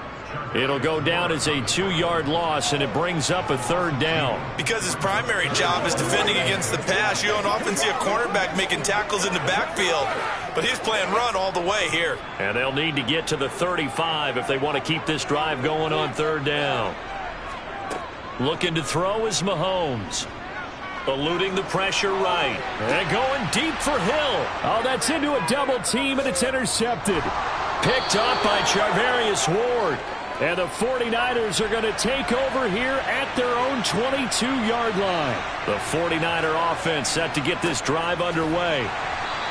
It'll go down as a 2-yard loss, and it brings up a 3rd down. Because his primary job is defending against the pass, you don't often see a cornerback making tackles in the backfield. But he's playing run all the way here. And they'll need to get to the 35 if they want to keep this drive going on 3rd down. Looking to throw is Mahomes. Eluding the pressure right. And going deep for Hill. Oh, that's into a double team, and it's intercepted. Picked up by Charvarius Ward. And the 49ers are going to take over here at their own 22-yard line. The 49er offense set to get this drive underway.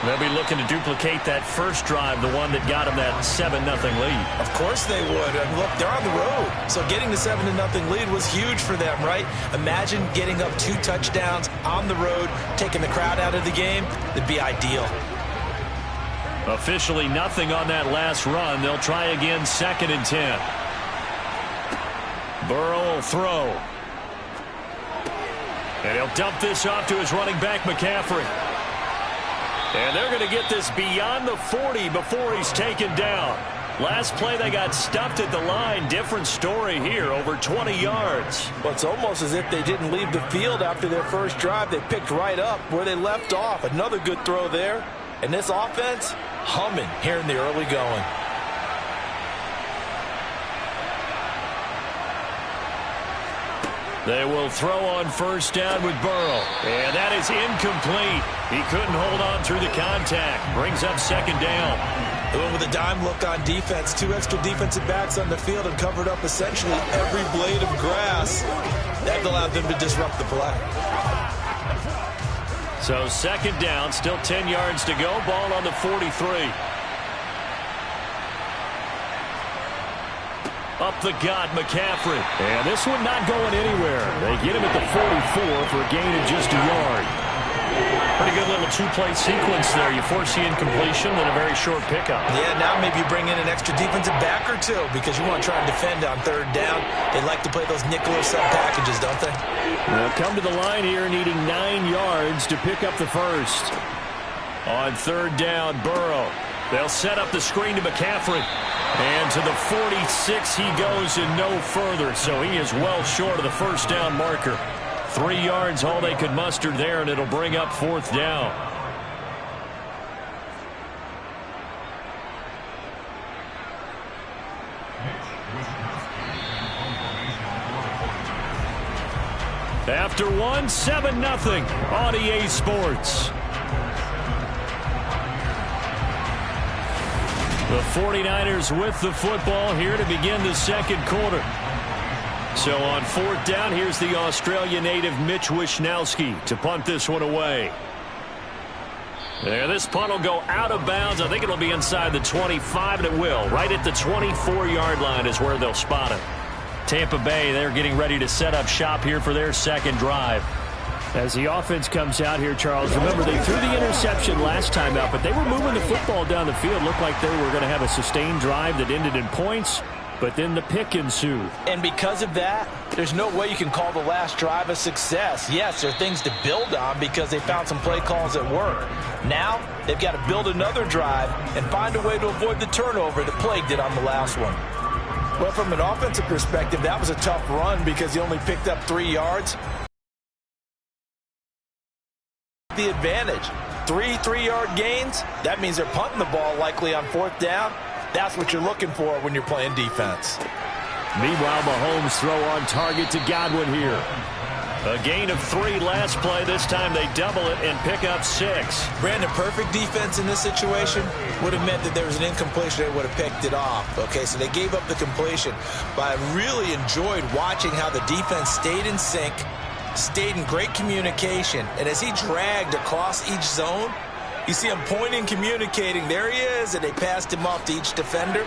They'll be looking to duplicate that first drive, the one that got them that 7-0 lead. Of course they would. Look, they're on the road. So getting the 7-0 lead was huge for them, right? Imagine getting up 2 touchdowns on the road, taking the crowd out of the game. It'd be ideal. Officially nothing on that last run. They'll try again, 2nd and 10. Burrow will throw. And he'll dump this off to his running back, McCaffrey. And they're going to get this beyond the 40 before he's taken down. Last play, they got stuffed at the line. Different story here, over 20 yards. Well, it's almost as if they didn't leave the field after their first drive. They picked right up where they left off. Another good throw there. And this offense, humming here in the early going. They will throw on 1st down with Burrow. And that is incomplete. He couldn't hold on through the contact. Brings up 2nd down. They went with a dime look on defense. 2 extra defensive backs on the field and covered up essentially every blade of grass. That allowed them to disrupt the play. So 2nd down, still 10 yards to go. Ball on the 43. Up the gut, McCaffrey. And this one not going anywhere. They get him at the 44 for a gain of just a yard. Pretty good little 2-play sequence there. You force the incompletion, then a very short pickup. Yeah, now maybe you bring in an extra defensive back or two because you want to try and defend on 3rd down. They like to play those nickel or sub packages, don't they? They'll come to the line here needing 9 yards to pick up the first. On 3rd down, Burrow. They'll set up the screen to McCaffrey. And to the 46 he goes and no further. So he is well short of the 1st down marker. 3 yards all they could muster there, and it'll bring up 4th down. After 1, 7-0 on EA Sports. The 49ers with the football here to begin the 2nd quarter. So on 4th down, here's the Australia native Mitch Wishnowsky to punt this one away. And this punt will go out of bounds. I think it'll be inside the 25, and it will. Right at the 24-yard line is where they'll spot it. Tampa Bay, they're getting ready to set up shop here for their 2nd drive. As the offense comes out here, Charles, remember they threw the interception last time out, but they were moving the football down the field. Looked like they were going to have a sustained drive that ended in points, but then the pick ensued. And because of that, there's no way you can call the last drive a success. Yes, there are things to build on because they found some play calls that work. Now, they've got to build another drive and find a way to avoid the turnover that plagued it on the last one. Well, from an offensive perspective, that was a tough run because he only picked up 3 yards. The advantage. 3 3-yard gains, that means they're punting the ball likely on 4th down. That's what you're looking for when you're playing defense. Meanwhile, Mahomes throw on target to Godwin here. A gain of 3 last play. This time they double it and pick up 6. Brandon, perfect defense in this situation would have meant that there was an incompletion. They would have picked it off. Okay, so they gave up the completion. But I really enjoyed watching how the defense stayed in sync, stayed in great communication, and as he dragged across each zone, you see him pointing, communicating. There he is, and they passed him off to each defender.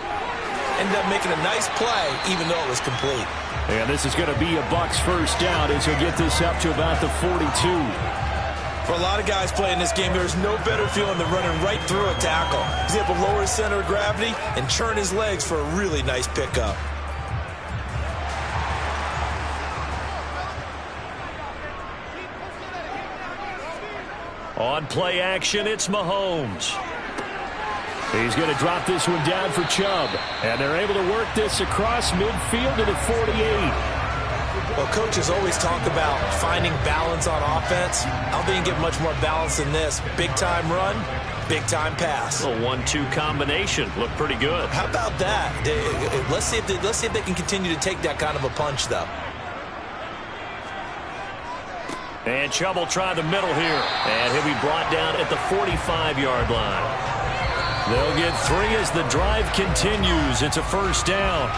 Ended up making a nice play, even though it was complete. And this is going to be a Bucs 1st down as he'll get this up to about the 42. For a lot of guys playing this game, there's no better feeling than running right through a tackle. He's able to lower his center of gravity and churn his legs for a really nice pickup. On play action, it's Mahomes. He's going to drop this one down for Chubb. And they're able to work this across midfield to the 48. Well, coaches always talk about finding balance on offense. I don't think you can get much more balance than this. Big-time run, big-time pass. A 1-2 combination. Looked pretty good. How about that? Let's see if they can continue to take that kind of a punch, though. And Chubb will try the middle here. And he'll be brought down at the 45-yard line. They'll get 3 as the drive continues. It's a 1st down.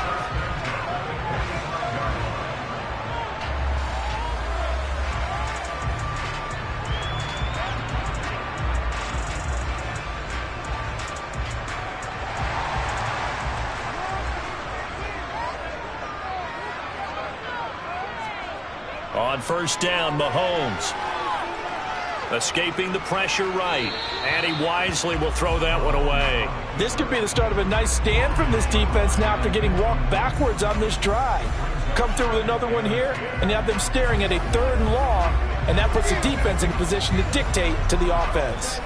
On 1st down, Mahomes. Escaping the pressure right. And he wisely will throw that one away. This could be the start of a nice stand from this defense now after getting walked backwards on this drive. Come through with another one here, and you have them staring at a 3rd and long, and that puts the defense in a position to dictate to the offense.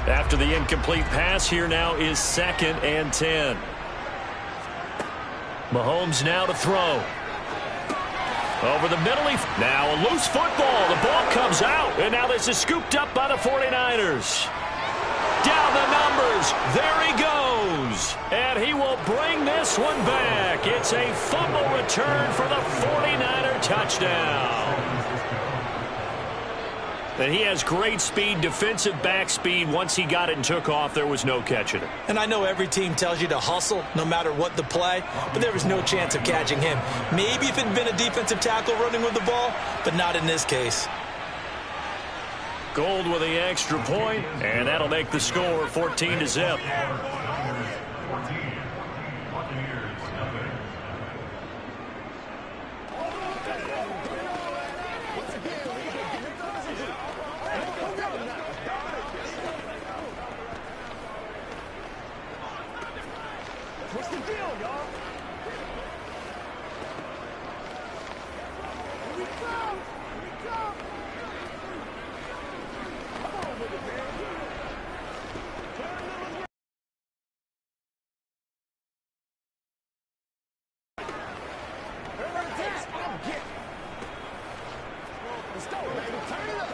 After the incomplete pass, here now is 2nd and 10. Mahomes now to throw. Over the middle. Now a loose football. The ball comes out. And now this is scooped up by the 49ers. Down the numbers. There he goes. And he will bring this one back. It's a fumble return for the 49er touchdown. And he has great speed, defensive back speed. Once he got it and took off, there was no catching it. And I know every team tells you to hustle no matter what the play, but there was no chance of catching him. Maybe if it had been a defensive tackle running with the ball, but not in this case. Gold with the extra point, and that'll make the score 14-0. What's the deal, y'all? Here we come! Here we come! Come on with it, man. Let's go, baby. Turn it up.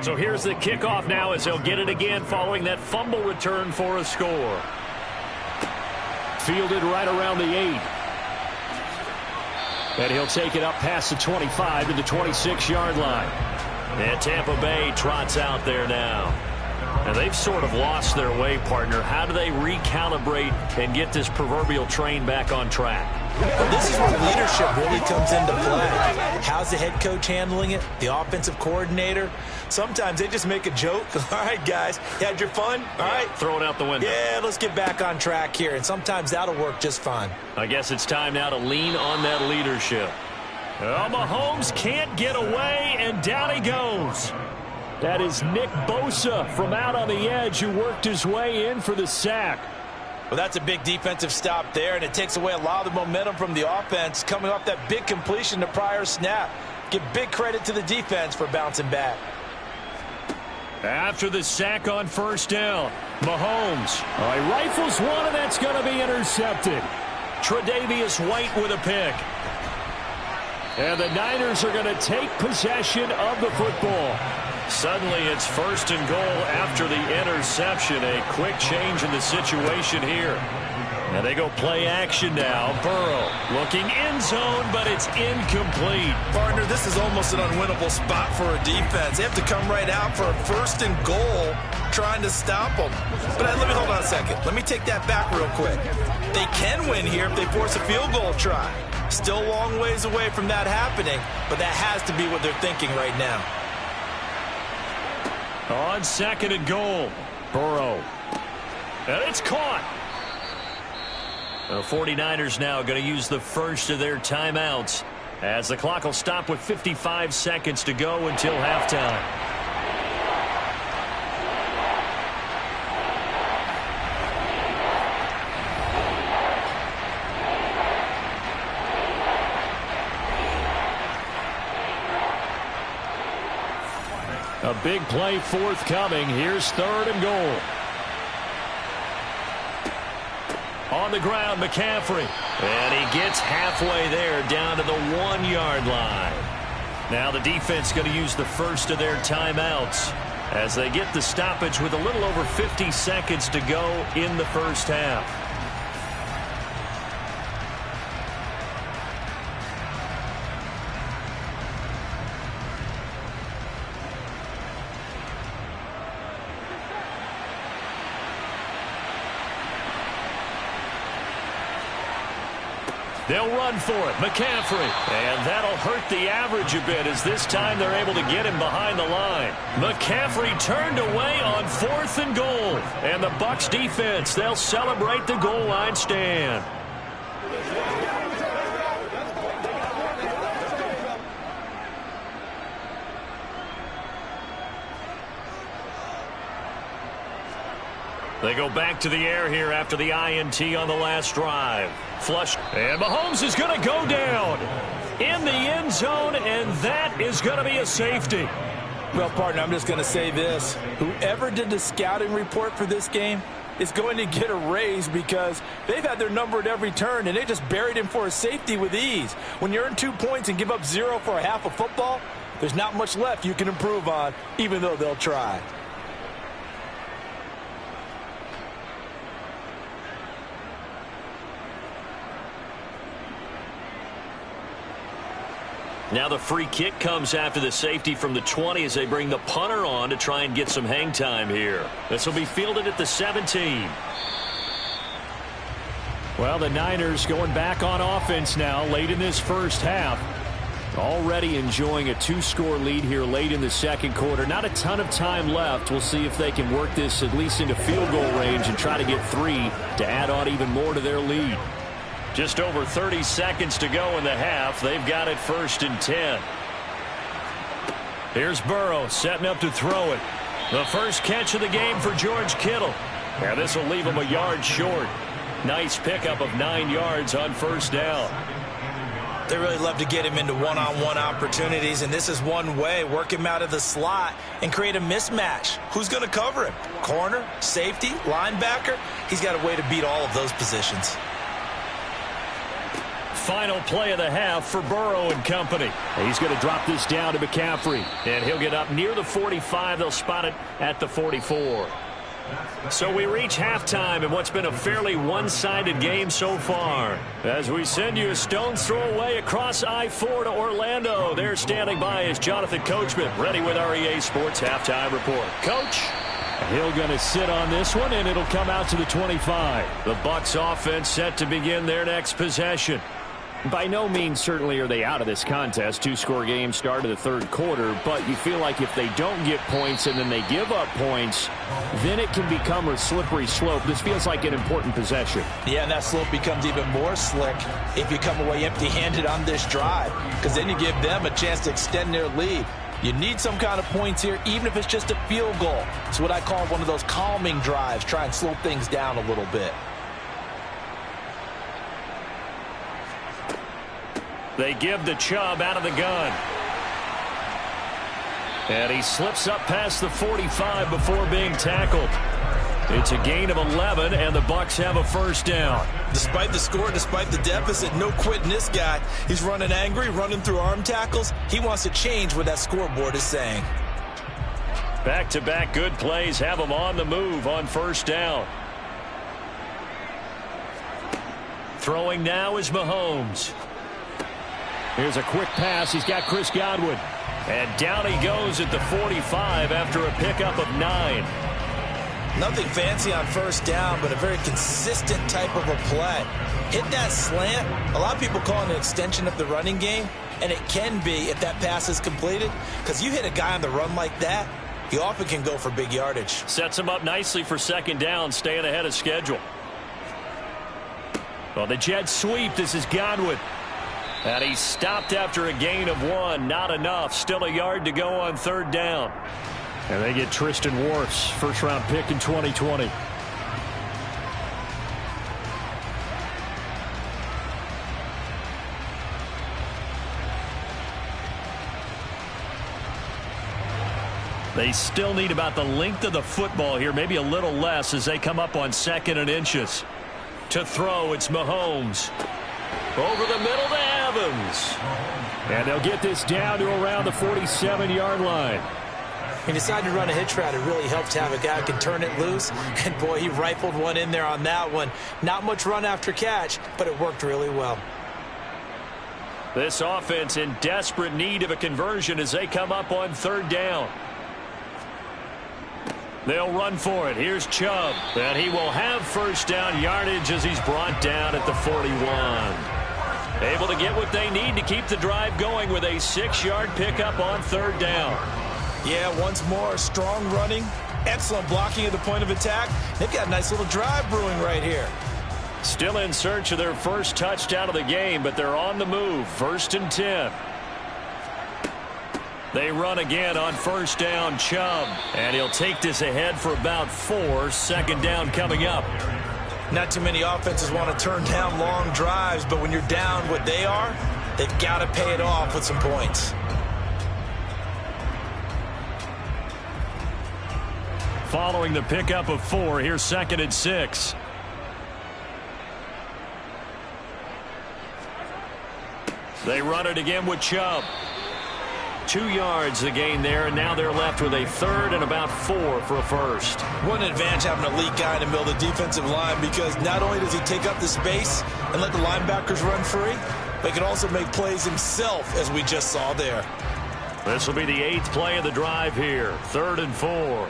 So here's the kickoff now as he'll get it again following that fumble return for a score. Fielded right around the 8. And he'll take it up past the 25 to the 26-yard line. And Tampa Bay trots out there now. And they've sort of lost their way, partner. How do they recalibrate and get this proverbial train back on track? Well, this is where leadership really comes into play. How's the head coach handling it? The offensive coordinator? Sometimes they just make a joke. All right, guys, you had your fun? All right. Throw it out the window. Yeah, let's get back on track here. And sometimes that'll work just fine. I guess it's time now to lean on that leadership. Oh, Mahomes can't get away, and down he goes. That is Nick Bosa from out on the edge who worked his way in for the sack. Well, that's a big defensive stop there, and it takes away a lot of the momentum from the offense coming off that big completion the prior snap. Give big credit to the defense for bouncing back. After the sack on first down, Mahomes. All right, rifles one, and that's going to be intercepted. Tre'Davious White with a pick. And the Niners are going to take possession of the football. Suddenly it's 1st and goal after the interception. A quick change in the situation here. And they go play action now. Burrow looking end zone, but it's incomplete. Partner, this is almost an unwinnable spot for a defense. They have to come right out for a 1st and goal trying to stop them. But let me hold on a second. Let me take that back real quick. They can win here if they force a field goal try. Still a long ways away from that happening, but that has to be what they're thinking right now. On 2nd and goal, Burrow. And it's caught. The 49ers now going to use the first of their timeouts as the clock will stop with 55 seconds to go until halftime. A big play forthcoming. Here's 3rd and goal. On the ground, McCaffrey. And he gets halfway there down to the 1-yard line. Now the defense going to use the first of their timeouts as they get the stoppage with a little over 50 seconds to go in the first half. They'll run for it. McCaffrey. And that'll hurt the average a bit as this time they're able to get him behind the line. McCaffrey turned away on 4th and goal. And the Bucs defense, they'll celebrate the goal line stand. They go back to the air here after the INT on the last drive. Flush. And Mahomes is going to go down in the end zone, and that is going to be a safety. Well, partner, I'm just going to say this. Whoever did the scouting report for this game is going to get a raise because they've had their number at every turn, and they just buried him for a safety with ease. When you earn 2 points and give up 0 for a half of football, there's not much left you can improve on, even though they'll try. Now the free kick comes after the safety from the 20 as they bring the punter on to try and get some hang time here. This will be fielded at the 17. Well, the Niners going back on offense now late in this first half. Already enjoying a 2-score lead here late in the second quarter. Not a ton of time left. We'll see if they can work this at least into field goal range and try to get 3 to add on even more to their lead. Just over 30 seconds to go in the half. They've got it 1st and 10. Here's Burrow setting up to throw it. The first catch of the game for George Kittle. Now this will leave him a yard short. Nice pickup of 9 yards on first down. They really love to get him into one-on-one opportunities, and this is one way. Work him out of the slot and create a mismatch. Who's going to cover him? Corner, safety, linebacker? He's got a way to beat all of those positions. Final play of the half for Burrow and company. He's going to drop this down to McCaffrey. And he'll get up near the 45. They'll spot it at the 44. So we reach halftime in what's been a fairly one-sided game so far. As we send you a stone's throw away across I-4 to Orlando. There standing by is Jonathan Coachman, ready with our EA Sports Halftime Report. Coach? Hill going to sit on this one, and it'll come out to the 25. The Bucs offense set to begin their next possession. By no means certainly are they out of this contest. 2-score game start of the third quarter, but you feel like if they don't get points and then they give up points, then it can become a slippery slope. This feels like an important possession. Yeah, and that slope becomes even more slick if you come away empty-handed on this drive, because then you give them a chance to extend their lead. You need some kind of points here, even if it's just a field goal. It's what I call one of those calming drives, try and slow things down a little bit. They give the Chubb out of the gun. And he slips up past the 45 before being tackled. It's a gain of 11, and the Bucs have a first down. Despite the score, despite the deficit, no quitting this guy. He's running angry, running through arm tackles. He wants to change what that scoreboard is saying. Back-to-back good plays have him on the move on first down. Throwing now is Mahomes. Here's a quick pass. He's got Chris Godwin. And down he goes at the 45 after a pickup of 9. Nothing fancy on first down, but a very consistent type of a play. Hit that slant. A lot of people call it an extension of the running game, and it can be if that pass is completed, because you hit a guy on the run like that, he often can go for big yardage. Sets him up nicely for second down, staying ahead of schedule. Well, the Jets sweep. This is Godwin. And he stopped after a gain of 1. Not enough. Still a yard to go on third down. And they get Tristan Wirfs, first-round pick in 2020. They still need about the length of the football here, maybe a little less as they come up on 2nd and inches. To throw, it's Mahomes. Over the middle to Evans. And they'll get this down to around the 47-yard line. He decided to run a hitch route. It really helps to have a guy who can turn it loose. And, boy, he rifled one in there on that one. Not much run after catch, but it worked really well. This offense in desperate need of a conversion as they come up on third down. They'll run for it. Here's Chubb. And he will have first down yardage as he's brought down at the 41. Able to get what they need to keep the drive going with a 6-yard pickup on third down. Yeah, once more, strong running, excellent blocking at the point of attack. They've got a nice little drive brewing right here. Still in search of their first touchdown of the game, but they're on the move. 1st and 10. They run again on first down, Chubb. And he'll take this ahead for about 4. Second down coming up. Not too many offenses want to turn down long drives, but when you're down what they are, they've got to pay it off with some points. Following the pickup of 4, here's 2nd and 6. They run it again with Chubb. 2 yards the gain there, and now they're left with a 3rd and about 4 for a first. What an advantage having an elite guy in the middle of the defensive line, because not only does he take up the space and let the linebackers run free, but he can also make plays himself, as we just saw there. This will be the 8th play of the drive here. 3rd and 4.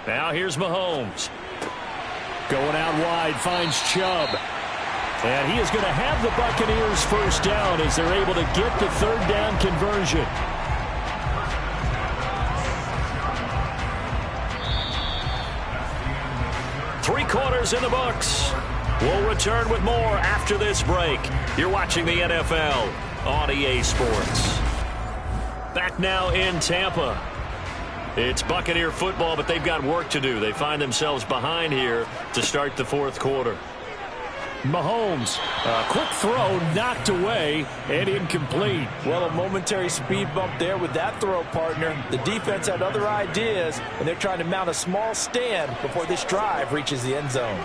Now here's Mahomes. Going out wide, finds Chubb. And he is going to have the Buccaneers first down as they're able to get the 3rd down conversion. Three quarters in the books. We'll return with more after this break. You're watching the NFL on EA Sports. Back now in Tampa. It's Buccaneer football, but they've got work to do. They find themselves behind here to start the 4th quarter. Mahomes, a quick throw knocked away and incomplete. Well, a momentary speed bump there with that throw, partner. The defense had other ideas, and they're trying to mount a small stand before this drive reaches the end zone.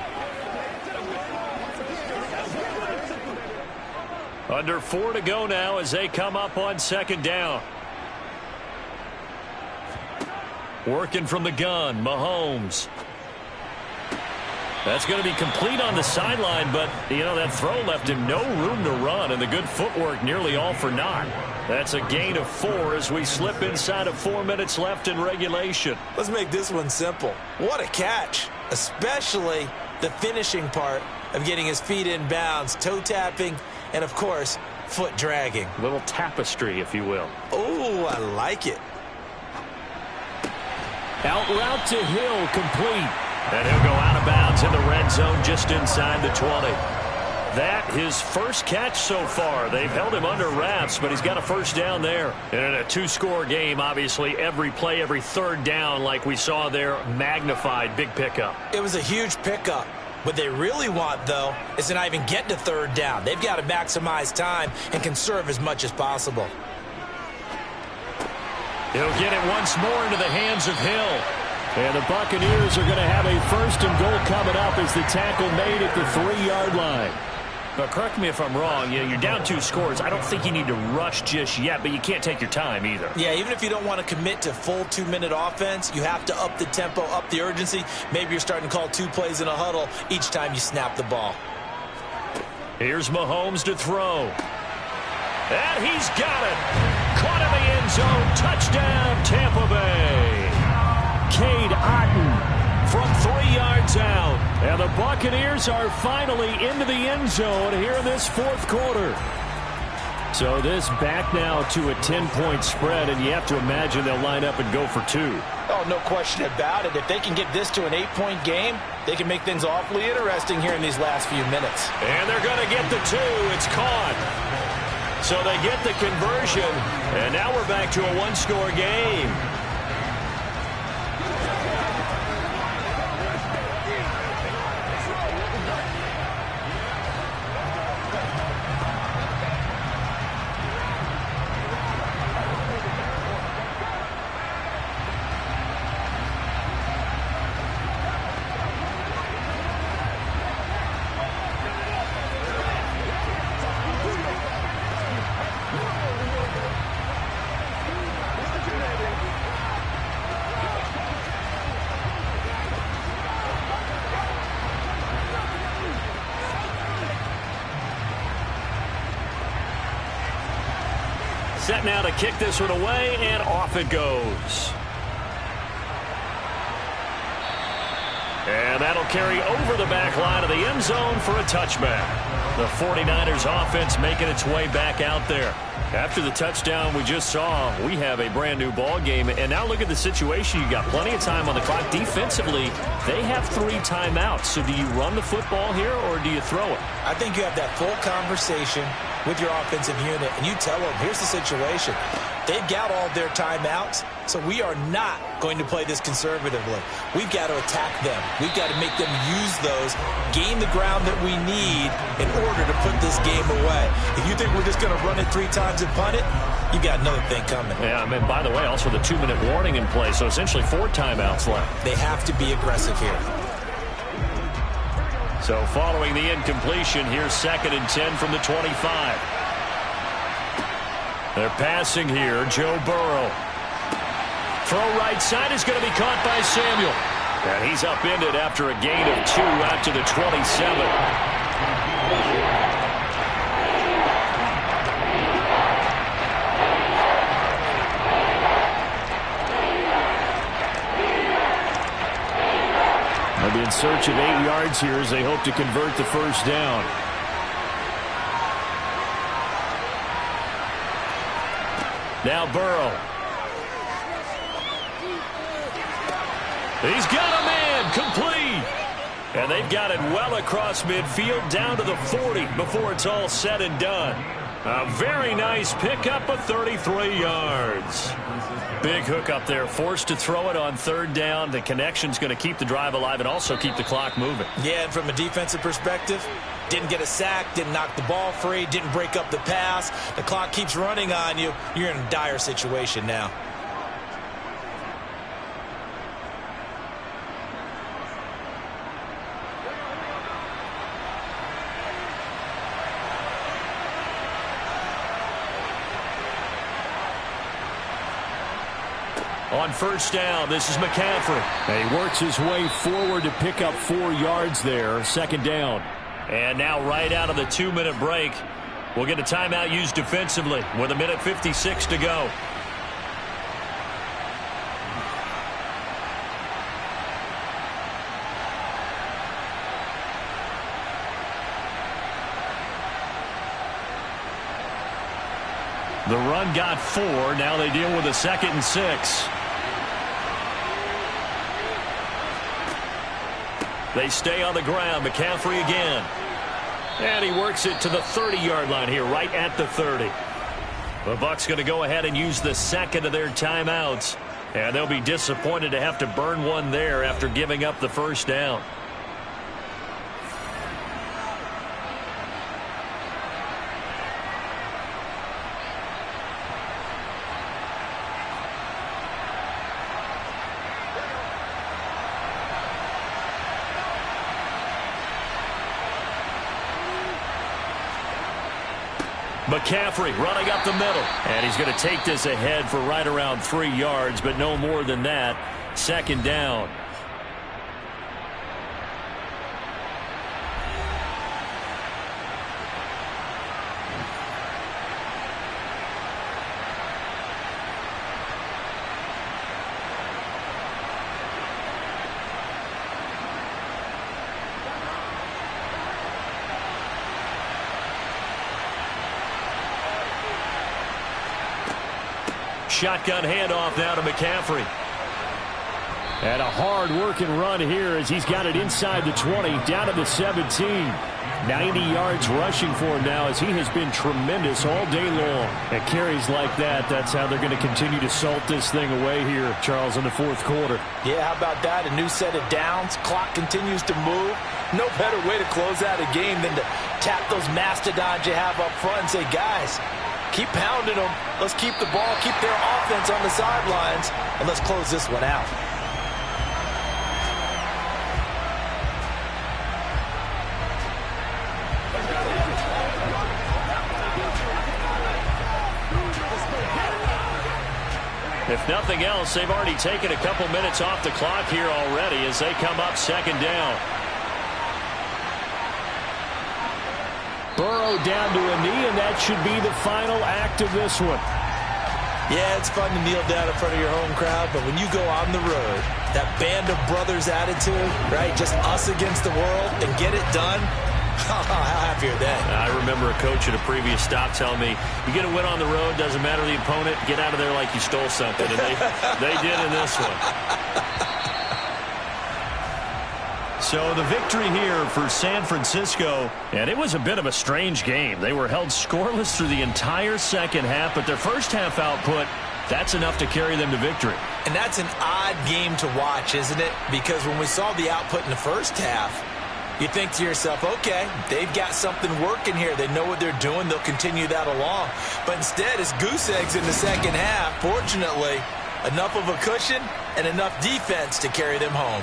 Under 4 to go now as they come up on 2nd down. Working from the gun, Mahomes. That's going to be complete on the sideline, but, you know, that throw left him no room to run, and the good footwork nearly all for naught. That's a gain of 4 as we slip inside of 4 minutes left in regulation. Let's make this one simple. What a catch, especially the finishing part of getting his feet in bounds, toe tapping, and, of course, foot dragging. A little tapestry, if you will. Oh, I like it. Out route to Hill, complete. And he'll go out of bounds in the red zone just inside the 20. That his first catch so far. They've held him under wraps, but he's got a first down there. And in a 2-score game, obviously, every play, every 3rd down, like we saw there, magnified, big pickup. It was a huge pickup. What they really want, though, is to not even get to 3rd down. They've got to maximize time and conserve as much as possible. He'll get it once more into the hands of Hill. And the Buccaneers are going to have a 1st and goal coming up as the tackle made at the 3-yard line. But correct me if I'm wrong, you're down 2 scores. I don't think you need to rush just yet, but you can't take your time either. Yeah, even if you don't want to commit to full 2-minute offense, you have to up the tempo, up the urgency. Maybe you're starting to call 2 plays in a huddle each time you snap the ball. Here's Mahomes to throw. And he's got it. Caught in the end zone. Touchdown, Tampa Bay. Cade Otton from 3 yards out. And the Buccaneers are finally into the end zone here in this 4th quarter. So this back now to a 10-point spread, and you have to imagine they'll line up and go for 2. Oh, no question about it. If they can get this to an 8-point game, they can make things awfully interesting here in these last few minutes. And they're going to get the 2. It's caught. So they get the conversion, and now we're back to a 1-score game. Set now to kick this one away, and off it goes. And that'll carry over the back line of the end zone for a touchback. The 49ers offense making its way back out there. After the touchdown we just saw, we have a brand-new ball game. And now look at the situation. You got plenty of time on the clock. Defensively, they have 3 timeouts. So do you run the football here or do you throw it? I think you have that full conversation with your offensive unit, and you tell them, here's the situation. They've got all their timeouts, so we are not going to play this conservatively. We've got to attack them. We've got to make them use those, gain the ground that we need in order to put this game away. If you think we're just going to run it 3 times and punt it, you got another thing coming. Yeah, I mean, by the way, also the 2-minute warning in play, so essentially 4 timeouts left. They have to be aggressive here. So following the incompletion, here's 2nd and 10 from the 25. They're passing here. Joe Burrow. Throw right side is going to be caught by Samuel. And he's upended after a gain of 2 out to the 27. They'll be in search of 8 yards here as they hope to convert the first down. Now Burrow. He's got a man complete. And they've got it well across midfield down to the 40 before it's all said and done. A very nice pickup of 33 yards. Big hook up there, forced to throw it on 3rd down. The connection's going to keep the drive alive and also keep the clock moving. Yeah, and from a defensive perspective, didn't get a sack, didn't knock the ball free, didn't break up the pass. The clock keeps running on you. You're in a dire situation now. On 1st down, this is McCaffrey. And he works his way forward to pick up 4 yards there. 2nd down. And now right out of the 2-minute break, we'll get a timeout used defensively with 1:56 to go. The run got 4. Now they deal with a 2nd and 6. They stay on the ground. McCaffrey again. And he works it to the 30-yard line here, right at the 30. The Bucs going to go ahead and use the 2nd of their timeouts. And they'll be disappointed to have to burn one there after giving up the 1st down. McCaffrey running up the middle. And he's going to take this ahead for right around 3 yards, but no more than that. 2nd down. Shotgun handoff now to McCaffrey. And a hard-working run here as he's got it inside the 20, down to the 17. 90 yards rushing for him now as he has been tremendous all day long. And carries like that, that's how they're going to continue to salt this thing away here, Charles, in the 4th quarter. Yeah, how about that? A new set of downs. Clock continues to move. No better way to close out a game than to tap those mastodons you have up front and say, guys, keep pounding them. Let's keep the ball, keep their offense on the sidelines, and let's close this one out. If nothing else, they've already taken a couple minutes off the clock here already as they come up 2nd down. Burrow down to a knee, and that should be the final act of this one. Yeah, it's fun to kneel down in front of your home crowd, but when you go on the road, that band of brothers attitude, right, just us against the world, and get it done, how happy are they? I remember a coach at a previous stop telling me, you get a win on the road, doesn't matter the opponent, get out of there like you stole something. And they did in this one. So the victory here for San Francisco. And it was a bit of a strange game. They were held scoreless through the entire second half, but their first half output, that's enough to carry them to victory. And that's an odd game to watch, isn't it? Because when we saw the output in the first half, you think to yourself, okay, they've got something working here. They know what they're doing. They'll continue that along. But instead, it's goose eggs in the second half. Fortunately, enough of a cushion and enough defense to carry them home.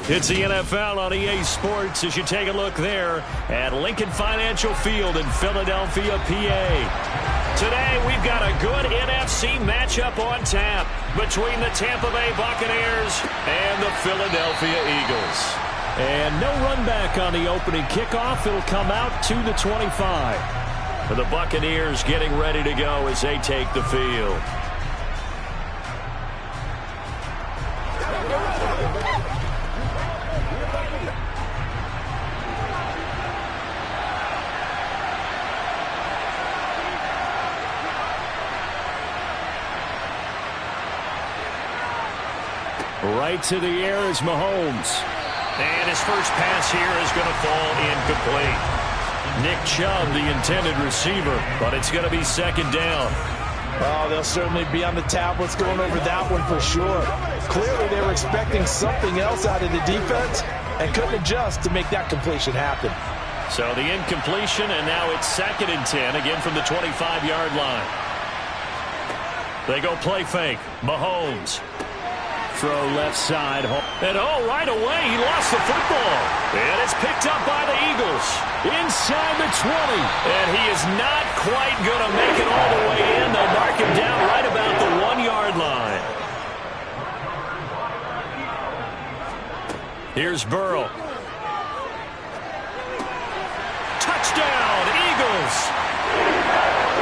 It's the NFL on EA Sports as you take a look there at Lincoln Financial Field in Philadelphia, PA. Today, we've got a good NFC matchup on tap between the Tampa Bay Buccaneers and the Philadelphia Eagles. And no run back on the opening kickoff. It'll come out to the 25. The Buccaneers getting ready to go as they take the field. Right to the air is Mahomes. And his first pass here is going to fall incomplete. Nick Chubb, the intended receiver, but it's going to be second down. Oh, they'll certainly be on the tablets going over that one for sure. Clearly, they were expecting something else out of the defense and couldn't adjust to make that completion happen. So the incompletion, and now it's 2nd and 10, again from the 25-yard line. They go play fake. Mahomes. Throw left side. And right away, he lost the football. And it's picked up by the Eagles. Inside the 20. And he is not quite going to make it all the way in. They'll mark him down right about the 1-yard line. Here's Burrow. Touchdown, Eagles.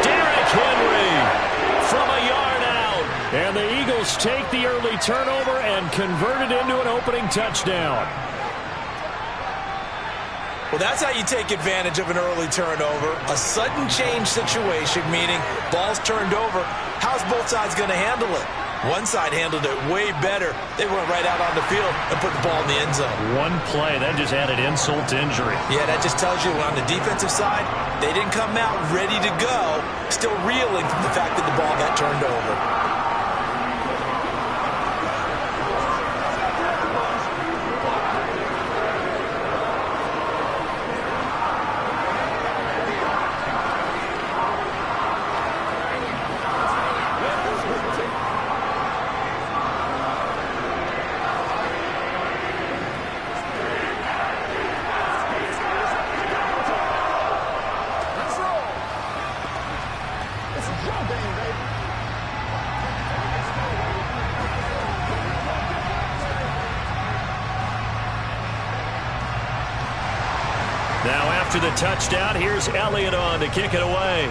Derrick Henry from a yard out. And the Eagles take the early turnover and convert it into an opening touchdown. Well, that's how you take advantage of an early turnover. A sudden change situation, meaning ball's turned over. How's both sides going to handle it? One side handled it way better. They went right out on the field and put the ball in the end zone. One play, that just added insult to injury. Yeah, that just tells you on the defensive side, they didn't come out ready to go, still reeling from the fact that the ball got turned over. Now after the touchdown, here's Elliott on to kick it away.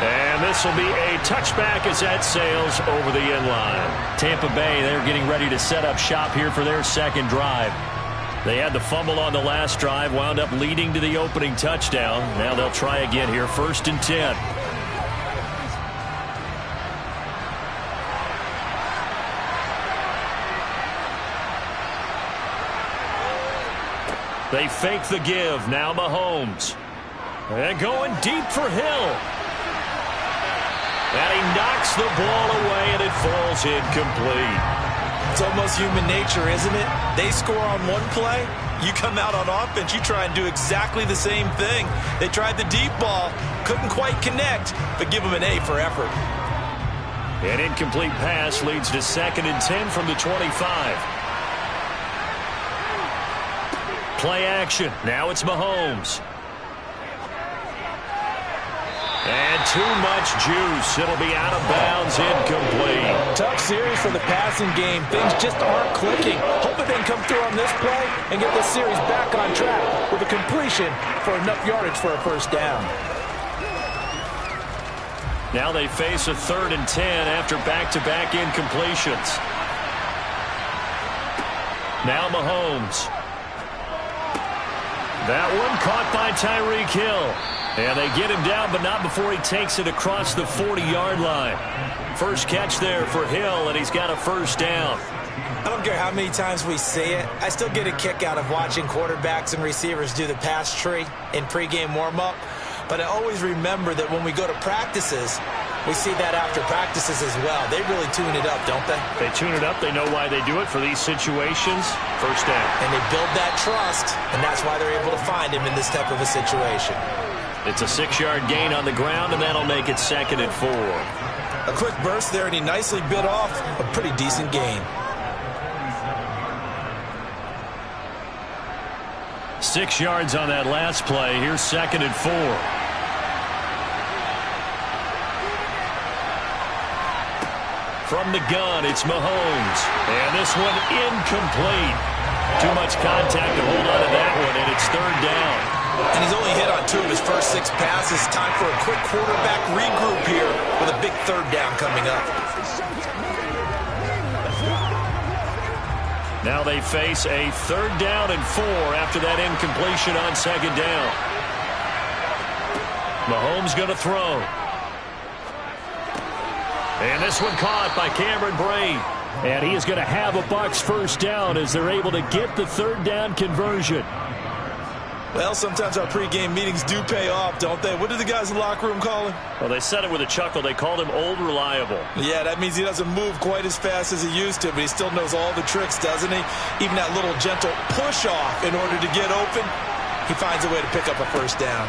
And this will be a touchback as that sails over the end line. Tampa Bay, they're getting ready to set up shop here for their second drive. They had the fumble on the last drive, wound up leading to the opening touchdown. Now they'll try again here, 1st and 10. They fake the give. Now Mahomes. And going deep for Hill. And he knocks the ball away, and it falls incomplete. It's almost human nature, isn't it? They score on one play. You come out on offense, you try and do exactly the same thing. They tried the deep ball. Couldn't quite connect, but give them an A for effort. An incomplete pass leads to 2nd and 10 from the 25. Play action. Now it's Mahomes. And too much juice. It'll be out of bounds, incomplete. Tough series for the passing game. Things just aren't clicking. Hoping they can come through on this play and get this series back on track with a completion for enough yardage for a first down. Now they face a 3rd and 10 after back-to-back incompletions. Now Mahomes. That one caught by Tyreek Hill. And they get him down, but not before he takes it across the 40-yard line. First catch there for Hill, and he's got a first down. I don't care how many times we see it. I still get a kick out of watching quarterbacks and receivers do the pass tree in pregame warm-up. But I always remember that when we go to practices, we see that after practices as well. They really tune it up, don't they? They tune it up. They know why they do it for these situations. First down. And they build that trust, and that's why they're able to find him in this type of a situation. It's a 6-yard gain on the ground, and that'll make it 2nd and 4. A quick burst there, and he nicely bit off a pretty decent gain. 6 yards on that last play. Here's 2nd and 4. From the gun, it's Mahomes. And this one incomplete. Too much contact to hold on to that one, and it's 3rd down. And he's only hit on 2 of his first 6 passes. Time for a quick quarterback regroup here with a big 3rd down coming up. Now they face a 3rd down and 4 after that incompletion on 2nd down. Mahomes going to throw. And this one caught by Cameron Brate. And he is going to have a Bucs 1st down as they're able to get the 3rd down conversion. Well, sometimes our pregame meetings do pay off, don't they? What did the guys in the locker room call him? Well, they said it with a chuckle. They called him Old Reliable. Yeah, that means he doesn't move quite as fast as he used to, but he still knows all the tricks, doesn't he? Even that little gentle push-off in order to get open, he finds a way to pick up a 1st down.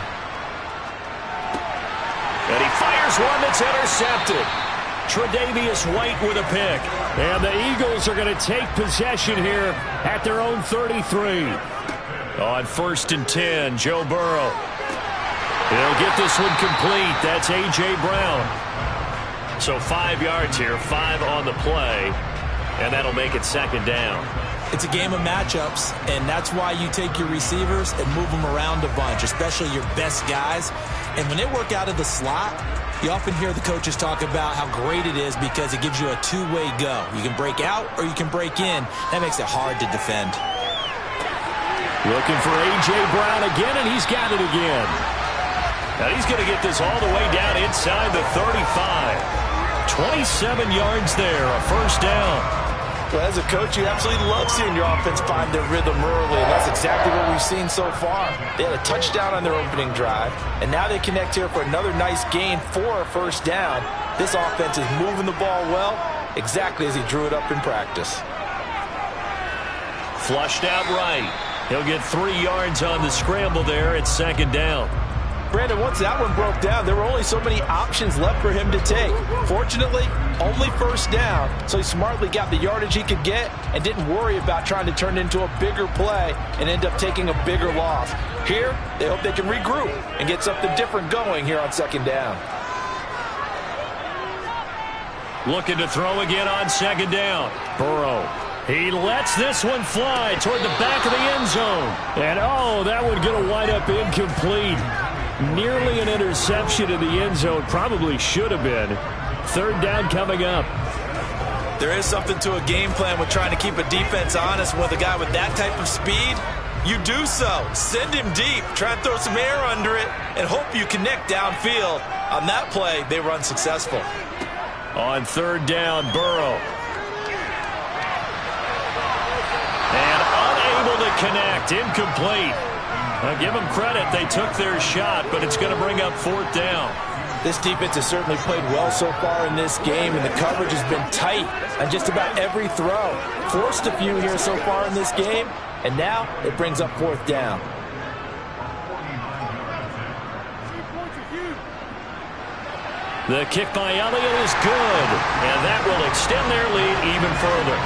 And he fires one that's intercepted. Tre'Davious White with a pick. And the Eagles are going to take possession here at their own 33. On 1st and 10, Joe Burrow. He'll get this one complete. That's A.J. Brown. So 5 yards here, 5 on the play. And that'll make it 2nd down. It's a game of matchups, and that's why you take your receivers and move them around a bunch, especially your best guys. And when they work out of the slot, you often hear the coaches talk about how great it is because it gives you a two-way go. You can break out or you can break in. That makes it hard to defend. Looking for A.J. Brown again, and he's got it again. Now he's going to get this all the way down inside the 35. 27 yards there, a 1st down. Well, as a coach, you absolutely love seeing your offense find their rhythm early, and that's exactly what we've seen so far. They had a touchdown on their opening drive, and now they connect here for another nice gain for a 1st down. This offense is moving the ball well, exactly as he drew it up in practice. Flushed out right. He'll get 3 yards on the scramble there at 2nd down. Brandon, once that one broke down, there were only so many options left for him to take. Fortunately, only 1st down, so he smartly got the yardage he could get and didn't worry about trying to turn it into a bigger play and end up taking a bigger loss. Here, they hope they can regroup and get something different going here on 2nd down. Looking to throw again on 2nd down. Burrow. He lets this one fly toward the back of the end zone. And, oh, that would get a wind up incomplete. Nearly an interception in the end zone. Probably should have been. 3rd down coming up. There is something to a game plan with trying to keep a defense honest with a guy with that type of speed. You do so. Send him deep. Try and throw some air under it and hope you connect downfield. On that play, they run successful. On 3rd down, Burrow. And unable to connect. Incomplete. I'll give them credit. They took their shot, but it's going to bring up 4th down. This defense has certainly played well so far in this game, and the coverage has been tight on just about every throw. Forced a few here so far in this game, and now it brings up 4th down. The kick by Elliott is good, and that will extend their lead even further.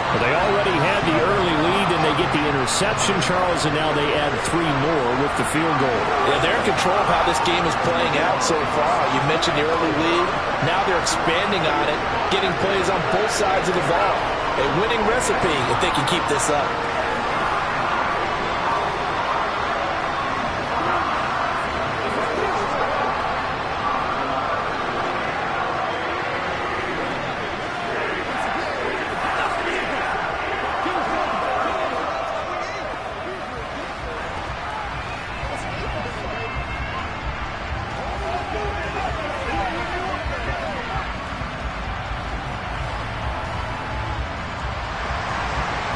Well, they already had the early lead, and they get the interception, Charles, and now they add 3 more with the field goal. Yeah, they're in control of how this game is playing out so far. You mentioned the early lead. Now they're expanding on it, getting plays on both sides of the ball. A winning recipe if they can keep this up.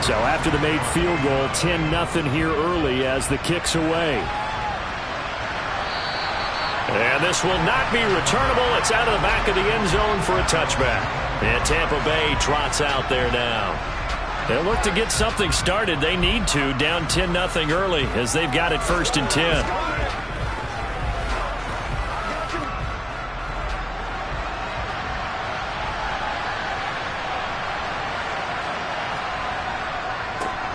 So after the made field goal, 10-0 here early as the kick's away. And this will not be returnable. It's out of the back of the end zone for a touchback. And Tampa Bay trots out there now. They'll look to get something started. They need to, down 10-0 early as they've got it 1st and 10.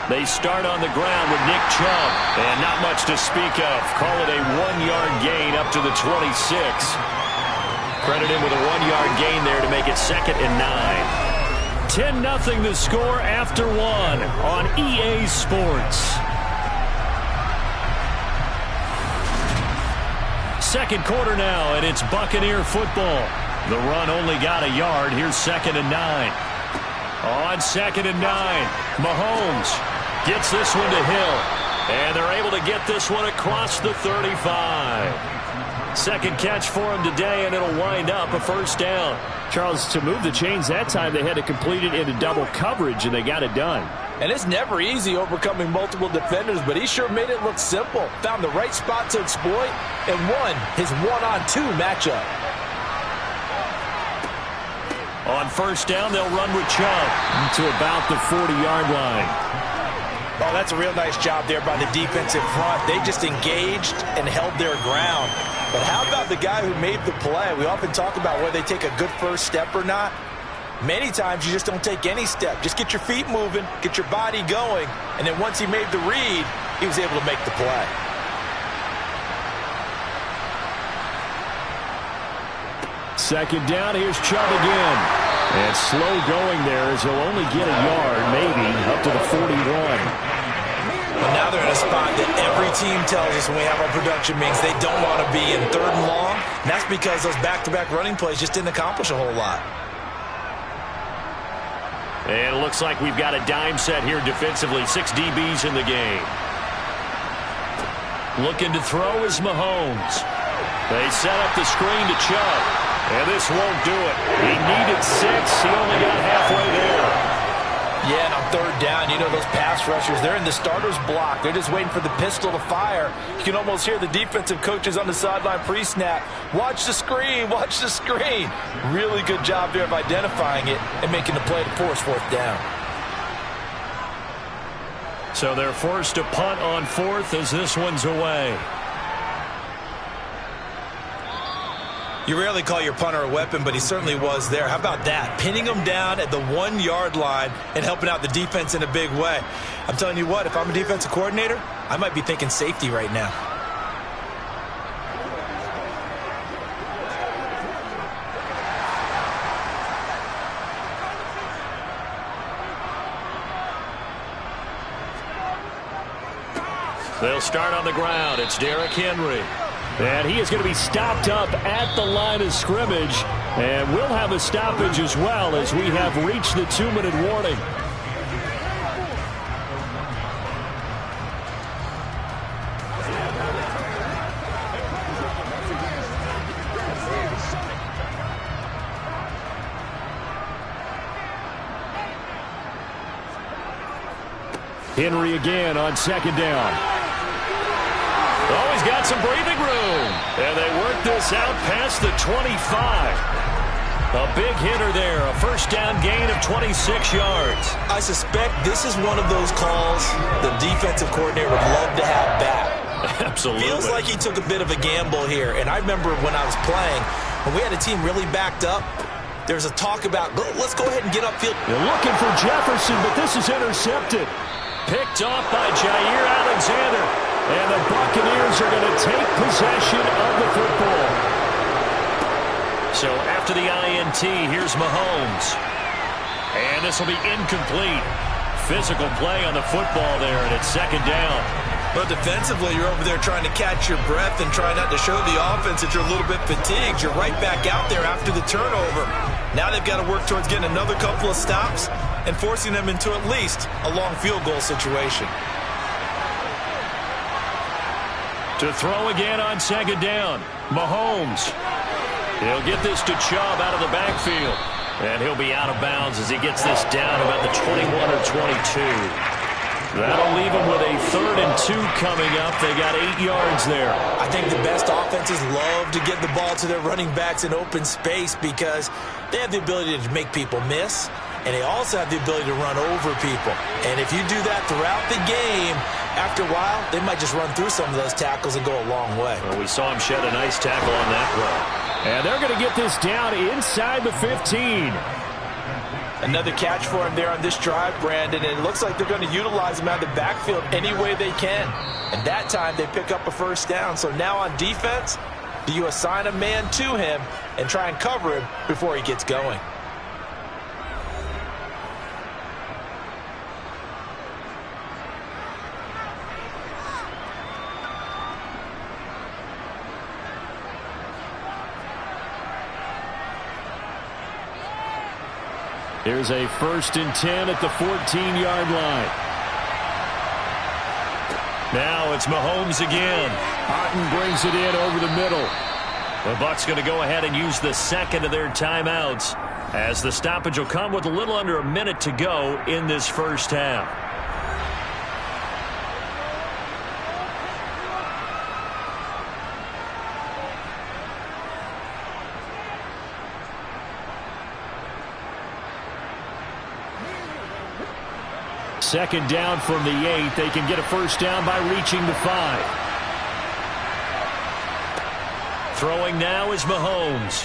They start on the ground with Nick Chubb. And not much to speak of. Call it a 1-yard gain up to the 26. Credit him with a 1-yard gain there to make it 2nd and 9. 10-0 the score after 1 on EA Sports. Second quarter now, and it's Buccaneer football. The run only got a yard. Here's 2nd and 9. On 2nd and 9, Mahomes gets this one to Hill. And they're able to get this one across the 35. Second catch for him today, and it'll wind up a first down. Charles, to move the chains that time, they had to complete it into double coverage, and they got it done. And it's never easy overcoming multiple defenders, but he sure made it look simple. Found the right spot to exploit and won his 1-on-2 matchup. On first down, they'll run with Chubb to about the 40-yard line. Oh, that's a real nice job there by the defensive front. They just engaged and held their ground. But how about the guy who made the play? We often talk about whether they take a good first step or not. Many times you just don't take any step. Just get your feet moving, get your body going, and then once he made the read, he was able to make the play. Second down, here's Chubb again. And slow going there as he'll only get a yard, maybe, up to the 41. But now they're in a spot that every team tells us when we have our production meetings they don't want to be in 3rd and long. And that's because those back-to-back running plays just didn't accomplish a whole lot. And it looks like we've got a dime set here defensively. 6 DBs in the game. Looking to throw is Mahomes. They set up the screen to Chubb. And this won't do it. He needed 6. He only got halfway there. Yeah, and on 3rd down, you know those pass rushers, they're in the starter's block. They're just waiting for the pistol to fire. You can almost hear the defensive coaches on the sideline pre-snap. Watch the screen, watch the screen. Really good job there of identifying it and making the play to force 4th down. So they're forced to punt on 4th as this one's away. You rarely call your punter a weapon, but he certainly was there. How about that? Pinning him down at the 1-yard line and helping out the defense in a big way. I'm telling you what, if I'm a defensive coordinator, I might be thinking safety right now. They'll start on the ground. It's Derrick Henry. And he is going to be stopped up at the line of scrimmage. And we'll have a stoppage as well as we have reached the 2-minute warning. Henry again on 2nd down. Oh, he's got some breathing room. And they work this out past the 25. A big hitter there. A first down gain of 26 yards. I suspect this is one of those calls the defensive coordinator would love to have back. Absolutely. Feels like he took a bit of a gamble here. And I remember when I was playing, when we had a team really backed up, there's a talk about, let's go ahead and get upfield. They're looking for Jefferson, but this is intercepted. Picked off by Jair Alexander. And the Buccaneers are going to take possession of the football. So after the INT, here's Mahomes. And this will be incomplete. Physical play on the football there, and it's 2nd down. But defensively, you're over there trying to catch your breath and try not to show the offense that you're a little bit fatigued. You're right back out there after the turnover. Now they've got to work towards getting another couple of stops and forcing them into at least a long field goal situation. To throw again on 2nd down. Mahomes. He'll get this to Chubb out of the backfield. And he'll be out of bounds as he gets this down about the 21 or 22. That'll leave him with a 3rd and 2 coming up. They got 8 yards there. I think the best offenses love to get the ball to their running backs in open space because they have the ability to make people miss, and they also have the ability to run over people. And if you do that throughout the game, after a while, they might just run through some of those tackles and go a long way. Well, we saw him shed a nice tackle on that play. And they're going to get this down inside the 15. Another catch for him there on this drive, Brandon, and it looks like they're going to utilize him out of the backfield any way they can. And that time they pick up a first down. So now on defense, do you assign a man to him and try and cover him before he gets going? Here's a 1st and 10 at the 14-yard line. Now it's Mahomes again. Otten brings it in over the middle. The Bucs going to go ahead and use the second of their timeouts, as the stoppage will come with a little under a minute to go in this first half. Second down from the 8. They can get a first down by reaching the 5. Throwing now is Mahomes.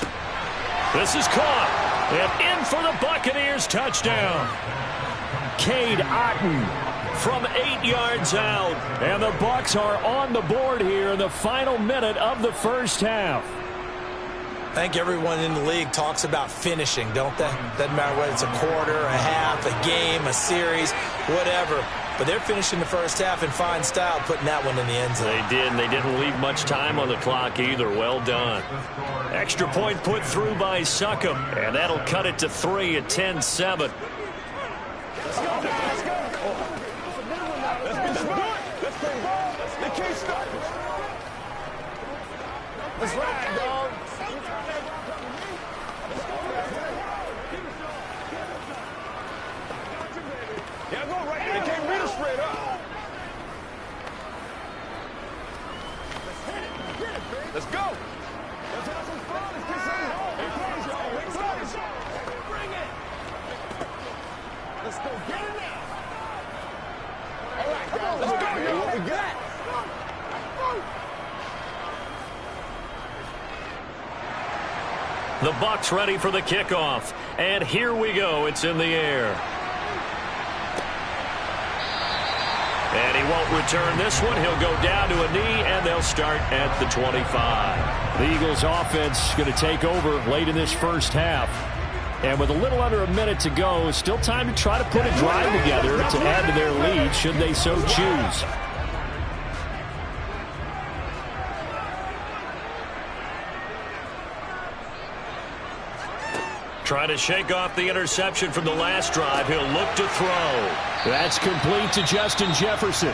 This is caught. And in for the Buccaneers touchdown. Cade Otten From 8 yards out. And the Bucs are on the board here in the final minute of the first half. I think everyone in the league talks about finishing, don't they? Doesn't matter whether it's a quarter, a half, a game, a series, whatever. But they're finishing the first half in fine style, putting that one in the end zone. They did, and they didn't leave much time on the clock either. Well done. Extra point put through by Succop, and that'll cut it to 3 at 10-7. Let's go. Let's go. Let's be smart. Let's play ball. They can't stop us. Let's ride, dog. Yeah, go right there. They can't beat us straight up. Let's hit it. Get it, baby. Let's go. Let's have some fun. Let's get something home. Hey, close, y'all. Hey, close. Bring it. Let's go. Get it now. All right, guys. Let's go, y'all. What we got? The Bucs ready for the kickoff. And here we go. It's in the air. And he won't return this one. He'll go down to a knee, and they'll start at the 25. The Eagles offense going to take over late in this first half. And with a little under a minute to go, still time to try to put a drive together to add to their lead should they so choose. Trying to shake off the interception from the last drive. He'll look to throw. That's complete to Justin Jefferson.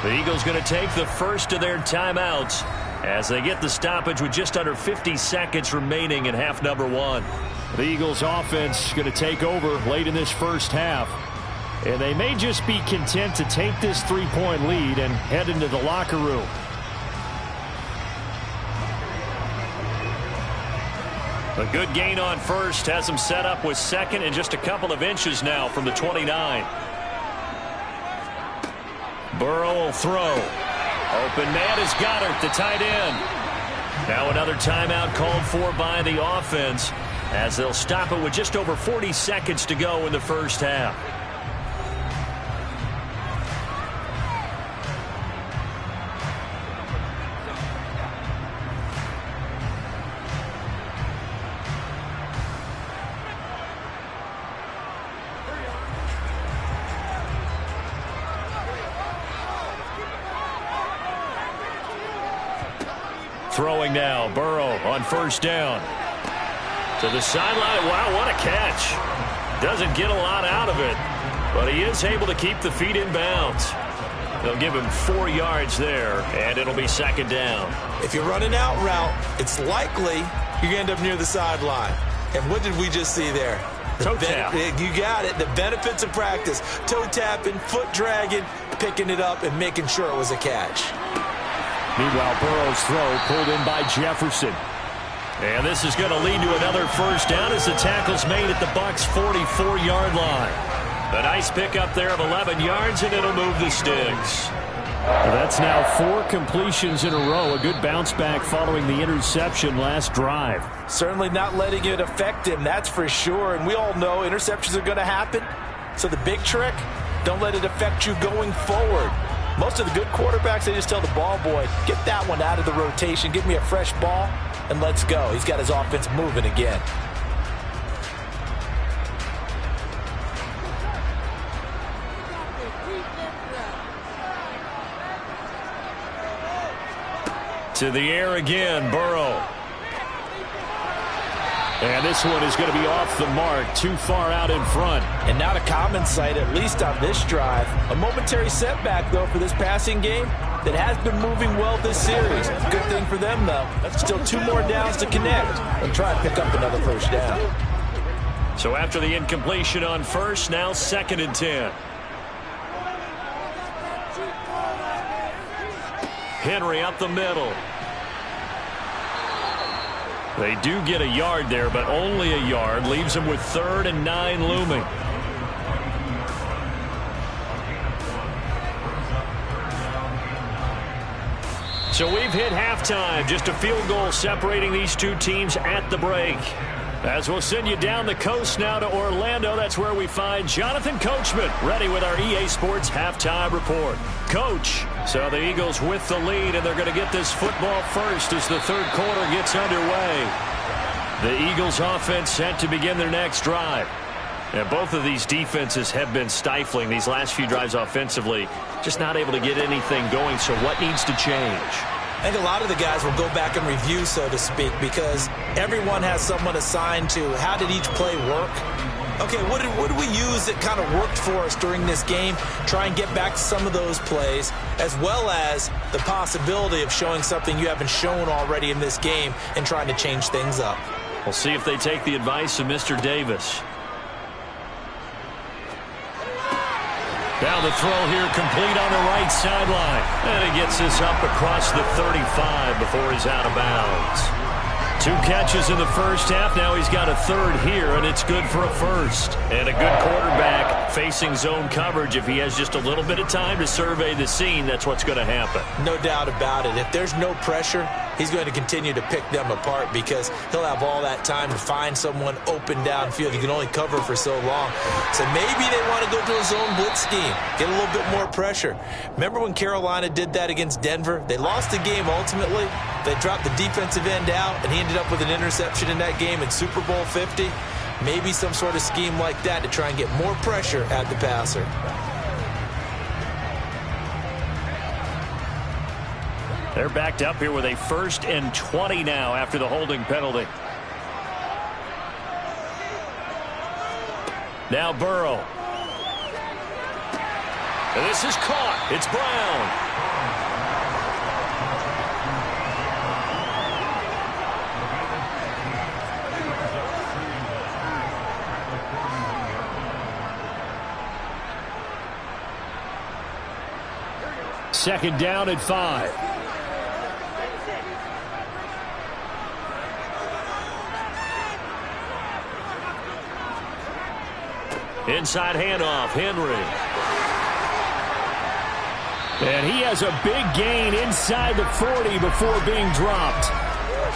The Eagles going to take the first of their timeouts as they get the stoppage with just under 50 seconds remaining in half number 1. The Eagles offense going to take over late in this first half. And they may just be content to take this 3-point lead and head into the locker room. A good gain on first has them set up with second and just a couple of inches now from the 29. Burrow will throw. Open man is Goddard, the tight end. Now another timeout called for by the offense as they'll stop it with just over 40 seconds to go in the first half. Throwing now, Burrow on first down. To the sideline. Wow, what a catch. Doesn't get a lot out of it, but he is able to keep the feet in bounds. They'll give him 4 yards there, and it'll be second down. If you're running out route, it's likely you're going to end up near the sideline. And what did we just see there? Toe tap. You got it. The benefits of practice. Toe tapping, foot dragging, picking it up, and making sure it was a catch. Meanwhile, Burrow's throw pulled in by Jefferson. And this is going to lead to another first down as the tackle's made at the Bucs' 44-yard line. A nice pickup there of 11 yards, and it'll move the sticks. That's now 4 completions in a row. A good bounce back following the interception last drive. Certainly not letting it affect him, that's for sure. And we all know interceptions are going to happen. So the big trick, don't let it affect you going forward. Most of the good quarterbacks, they just tell the ball boy, get that one out of the rotation, give me a fresh ball, and let's go. He's got his offense moving again. To the air again, Burrow. And this one is going to be off the mark, too far out in front. And not a common sight, at least on this drive. A momentary setback, though, for this passing game that has been moving well this series. Good thing for them, though. Still 2 more downs to connect and try and pick up another first down. So after the incompletion on first, now 2nd and 10. Henry up the middle. They do get a yard there, but only a yard. Leaves them with 3rd and 9 looming. So we've hit halftime. Just a field goal separating these two teams at the break. As we'll send you down the coast now to Orlando, that's where we find Jonathan Coachman ready with our EA Sports Halftime Report. Coach, so the Eagles with the lead, and they're going to get this football first as the 3rd quarter gets underway. The Eagles offense set to begin their next drive. And both of these defenses have been stifling these last few drives offensively. Just not able to get anything going, so what needs to change? I think a lot of the guys will go back and review, so to speak, because everyone has someone assigned to how did each play work. Okay, what did we use that kind of worked for us during this game? Try and get back to some of those plays, as well as the possibility of showing something you haven't shown already in this game and trying to change things up. We'll see if they take the advice of Mr. Davis. Down the throw here, complete on the right sideline. And he gets this up across the 35 before he's out of bounds. 2 catches in the first half. Now he's got a 3rd here, and it's good for a 1st. And a good quarterback facing zone coverage. If he has just a little bit of time to survey the scene, that's what's going to happen. No doubt about it. If there's no pressure, he's going to continue to pick them apart because he'll have all that time to find someone open downfield. You can only cover for so long. So maybe they want to go to a zone blitz scheme, get a little bit more pressure. Remember when Carolina did that against Denver? They lost the game ultimately. They dropped the defensive end out, and he ended up with an interception in that game in Super Bowl 50. Maybe some sort of scheme like that to try and get more pressure at the passer. They're backed up here with a 1st and 20 now after the holding penalty. Now Burrow. And this is caught. It's Brown. Second down at 5. Inside handoff, Henry. And he has a big gain inside the 40 before being dropped.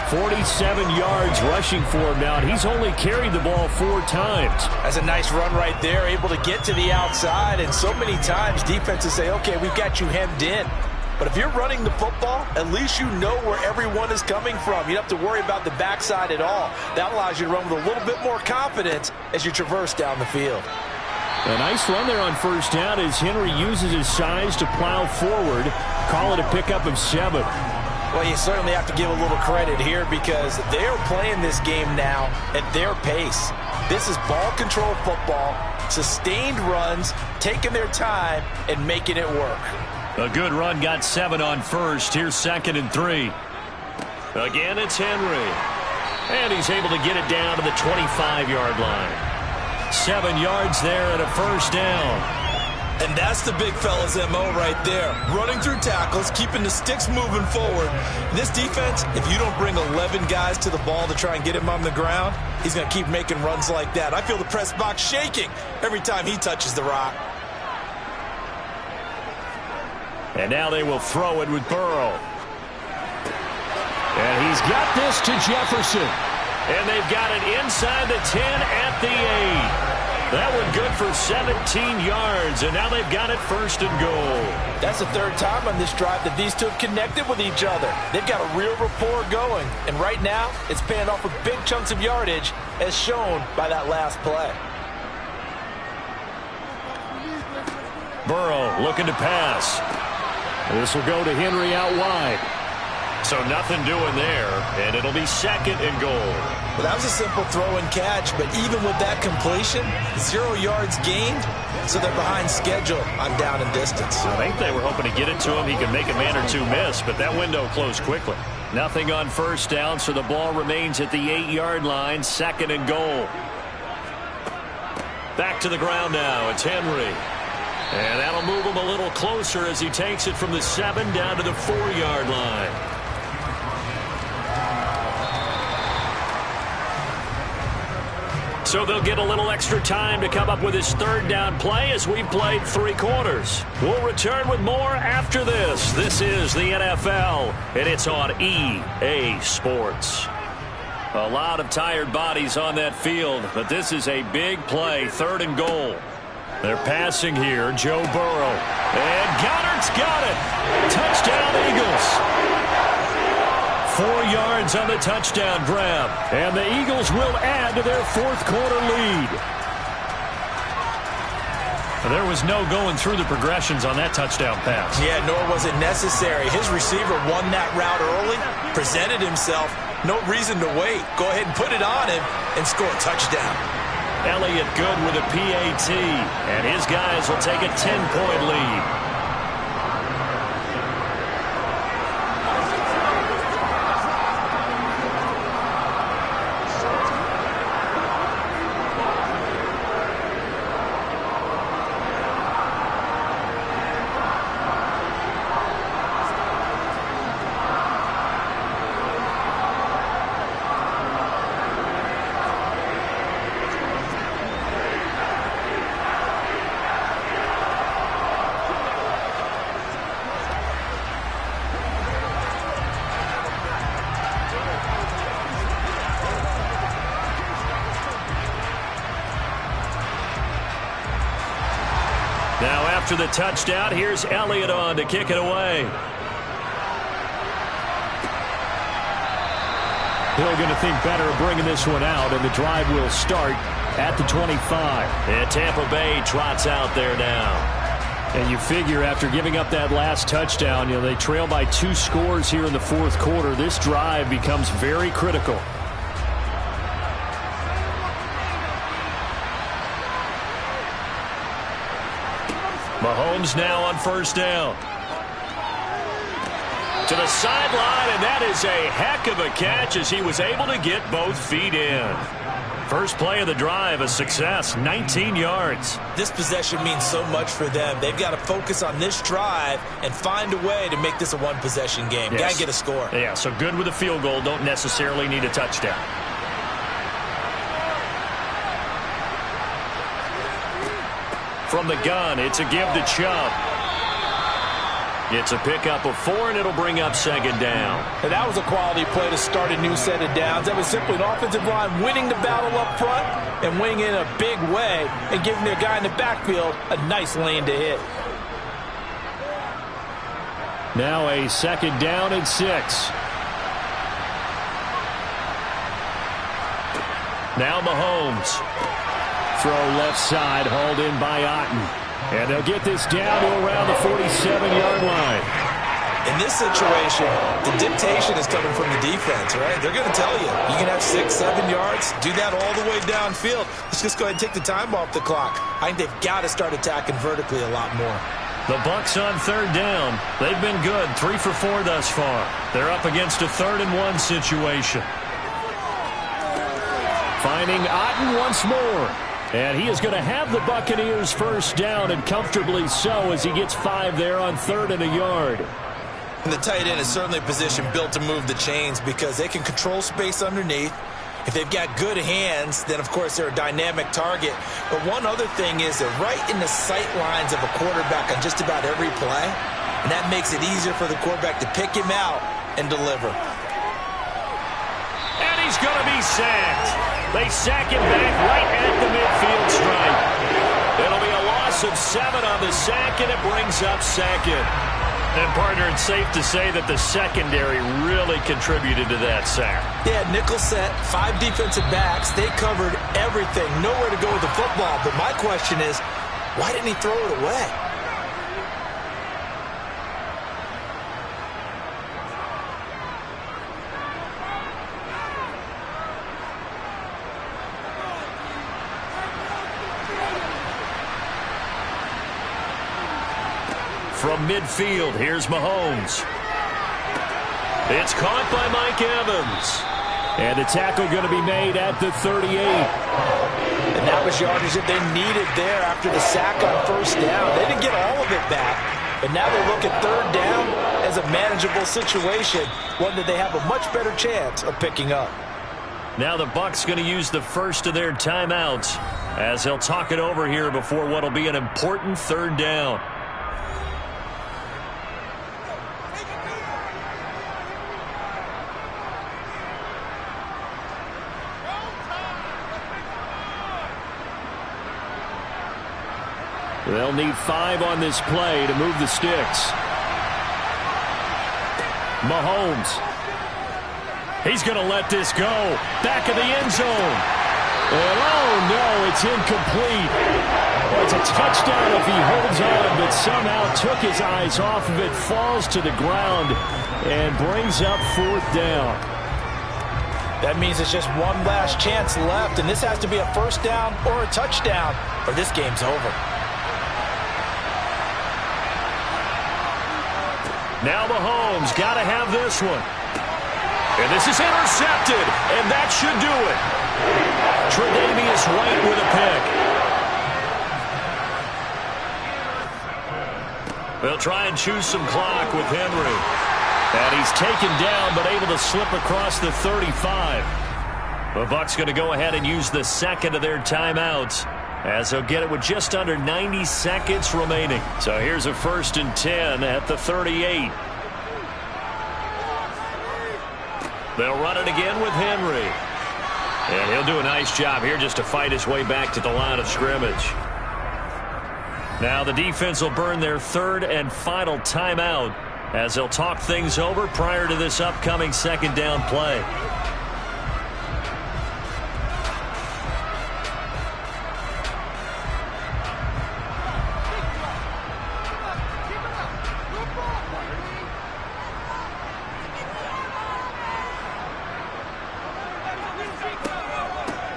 47 yards rushing for him now, and he's only carried the ball 4 times. That's a nice run right there, able to get to the outside, and so many times defenses say, okay, we've got you hemmed in. But if you're running the football, at least you know where everyone is coming from. You don't have to worry about the backside at all. That allows you to run with a little bit more confidence as you traverse down the field. A nice run there on 1st down as Henry uses his size to plow forward. Call it a pickup of 7. Well, you certainly have to give a little credit here because they are playing this game now at their pace. This is ball control football, sustained runs, taking their time, and making it work. A good run, got 7 on 1st. Here's 2nd and 3. Again, it's Henry. And he's able to get it down to the 25-yard line. 7 yards there and a 1st down. And that's the big fella's MO right there. Running through tackles, keeping the sticks moving forward. This defense, if you don't bring 11 guys to the ball to try and get him on the ground, he's going to keep making runs like that. I feel the press box shaking every time he touches the rock. And now they will throw it with Burrow. And he's got this to Jefferson. And they've got it inside the 10 at the 8. That one good for 17 yards, and now they've got it first and goal. That's the third time on this drive that these two have connected with each other. They've got a real rapport going, and right now it's paying off with big chunks of yardage, as shown by that last play. Burrow looking to pass. This will go to Henry out wide. So nothing doing there, and it'll be second and goal. Well, that was a simple throw and catch, but even with that completion, 0 yards gained, so they're behind schedule on down and distance. I think they were hoping to get it to him. He could make a man or two miss, but that window closed quickly. Nothing on first down, so the ball remains at the 8-yard line, second and goal. Back to the ground now. It's Henry. And that'll move him a little closer as he takes it from the 7 down to the 4-yard line. So they'll get a little extra time to come up with his third down play as we've played 3 quarters. We'll return with more after this. This is the NFL, and it's on EA Sports. A lot of tired bodies on that field, but this is a big play, third and goal. They're passing here, Joe Burrow. And Goddard's got it. Touchdown, Eagles. 4 yards on the touchdown grab. And the Eagles will add to their 4th quarter lead. There was no going through the progressions on that touchdown pass. Yeah, nor was it necessary. His receiver won that route early, presented himself. No reason to wait. Go ahead and put it on him and score a touchdown. Elliott good with a PAT. And his guys will take a 10-point lead. Now after the touchdown, here's Elliott on to kick it away. Hill going to think better of bringing this one out, and the drive will start at the 25. And Tampa Bay trots out there now. And you figure after giving up that last touchdown, they trail by 2 scores here in the 4th quarter. This drive becomes very critical. Mahomes now on first down. To the sideline, and that is a heck of a catch as he was able to get both feet in. First play of the drive, a success, 19 yards. This possession means so much for them. They've got to focus on this drive and find a way to make this a one-possession game. Yes. Got to get a score. Yeah, so good with a field goal, don't necessarily need a touchdown. From the gun, it's a give to Chubb. It's a pickup of 4, and it'll bring up second down. And that was a quality play to start a new set of downs. That was simply an offensive line winning the battle up front and winning in a big way and giving their guy in the backfield a nice lane to hit. Now a second down and 6. Now Mahomes. Throw left side, hauled in by Otten. And they'll get this down to around the 47-yard line. In this situation, the dictation is coming from the defense, right? They're going to tell you, you can have 6, 7 yards, do that all the way downfield. Let's just go ahead and take the time off the clock. I think they've got to start attacking vertically a lot more. The Bucs on third down. They've been good, 3 for 4 thus far. They're up against a 3rd and 1 situation. Finding Otten once more. And he is going to have the Buccaneers first down, and comfortably so, as he gets 5 there on 3rd and a yard. And the tight end is certainly a position built to move the chains because they can control space underneath. If they've got good hands, then, of course, they're a dynamic target. But one other thing is they're right in the sight lines of a quarterback on just about every play. and that makes it easier for the quarterback to pick him out and deliver. And he's going to be sacked. They sack him back right at the midfield stripe. It'll be a loss of 7 on the sack, and it brings up second. And, partner, it's safe to say that the secondary really contributed to that sack. Yeah, nickel set, 5 defensive backs. They covered everything. Nowhere to go with the football. But my question is, why didn't he throw it away? From midfield, here's Mahomes. It's caught by Mike Evans. And the tackle going to be made at the 38. And that was yardage that they needed there after the sack on first down. They didn't get all of it back, but now they look at third down as a manageable situation, one that they have a much better chance of picking up. Now the Bucs going to use the first of their timeouts as they'll talk it over here before what will be an important third down. They'll need 5 on this play to move the sticks. Mahomes. He's going to let this go. Back of the end zone. And oh no, it's incomplete. It's a touchdown if he holds on, but somehow took his eyes off of it, falls to the ground, and brings up 4th down. That means it's just one last chance left, and this has to be a first down or a touchdown, or this game's over. Now Mahomes got to have this one. And this is intercepted, and that should do it. Tre'Davious White with a pick. They'll try and choose some clock with Henry. And he's taken down, but able to slip across the 35. The Bucs going to go ahead and use the second of their timeouts, as they'll get it with just under 90 seconds remaining. So here's a 1st and 10 at the 38. They'll run it again with Henry. And he'll do a nice job here just to fight his way back to the line of scrimmage. Now the defense will burn their 3rd and final timeout as they'll talk things over prior to this upcoming 2nd down play.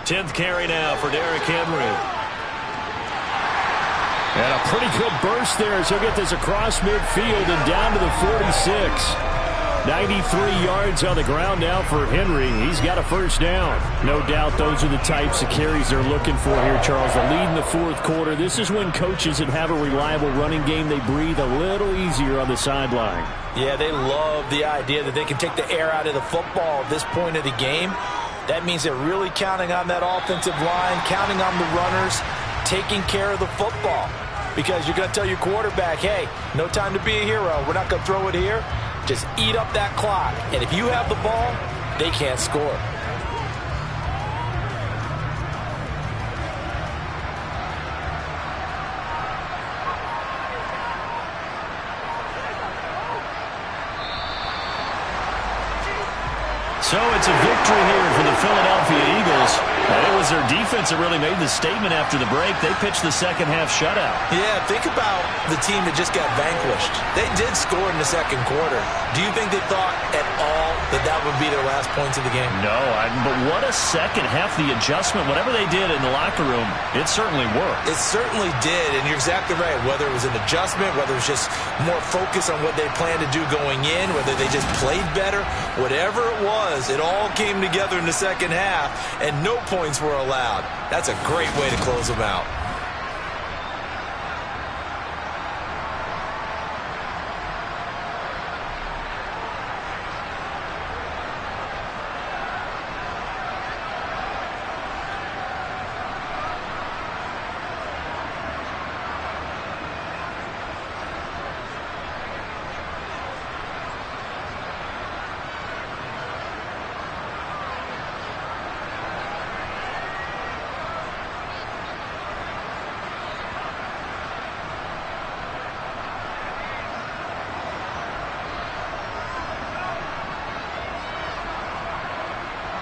Tenth carry now for Derrick Henry. And a pretty good burst there as he'll get this across midfield and down to the 46. 93 yards on the ground now for Henry. He's got a first down. No doubt those are the types of carries they're looking for here, Charles. The lead in the 4th quarter. This is when coaches that have a reliable running game, they breathe a little easier on the sideline. Yeah, they love the idea that they can take the air out of the football at this point of the game. That means they're really counting on that offensive line, counting on the runners, taking care of the football. Because you're going to tell your quarterback, hey, no time to be a hero. We're not going to throw it here. Just eat up that clock. And if you have the ball, they can't score. So it's a victory here for the Philadelphia Eagles. And it was their defense that really made the statement after the break. They pitched the second half shutout. Yeah, think about the team that just got vanquished. They did score in the second quarter. Do you think they thought at all that that would be their last points of the game? No, but what a second half. The adjustment, whatever they did in the locker room, it certainly worked. It certainly did, and you're exactly right. Whether it was an adjustment, whether it was just more focus on what they planned to do going in, whether they just played better, whatever it was, it all came together in the second half, and no points were allowed. That's a great way to close them out.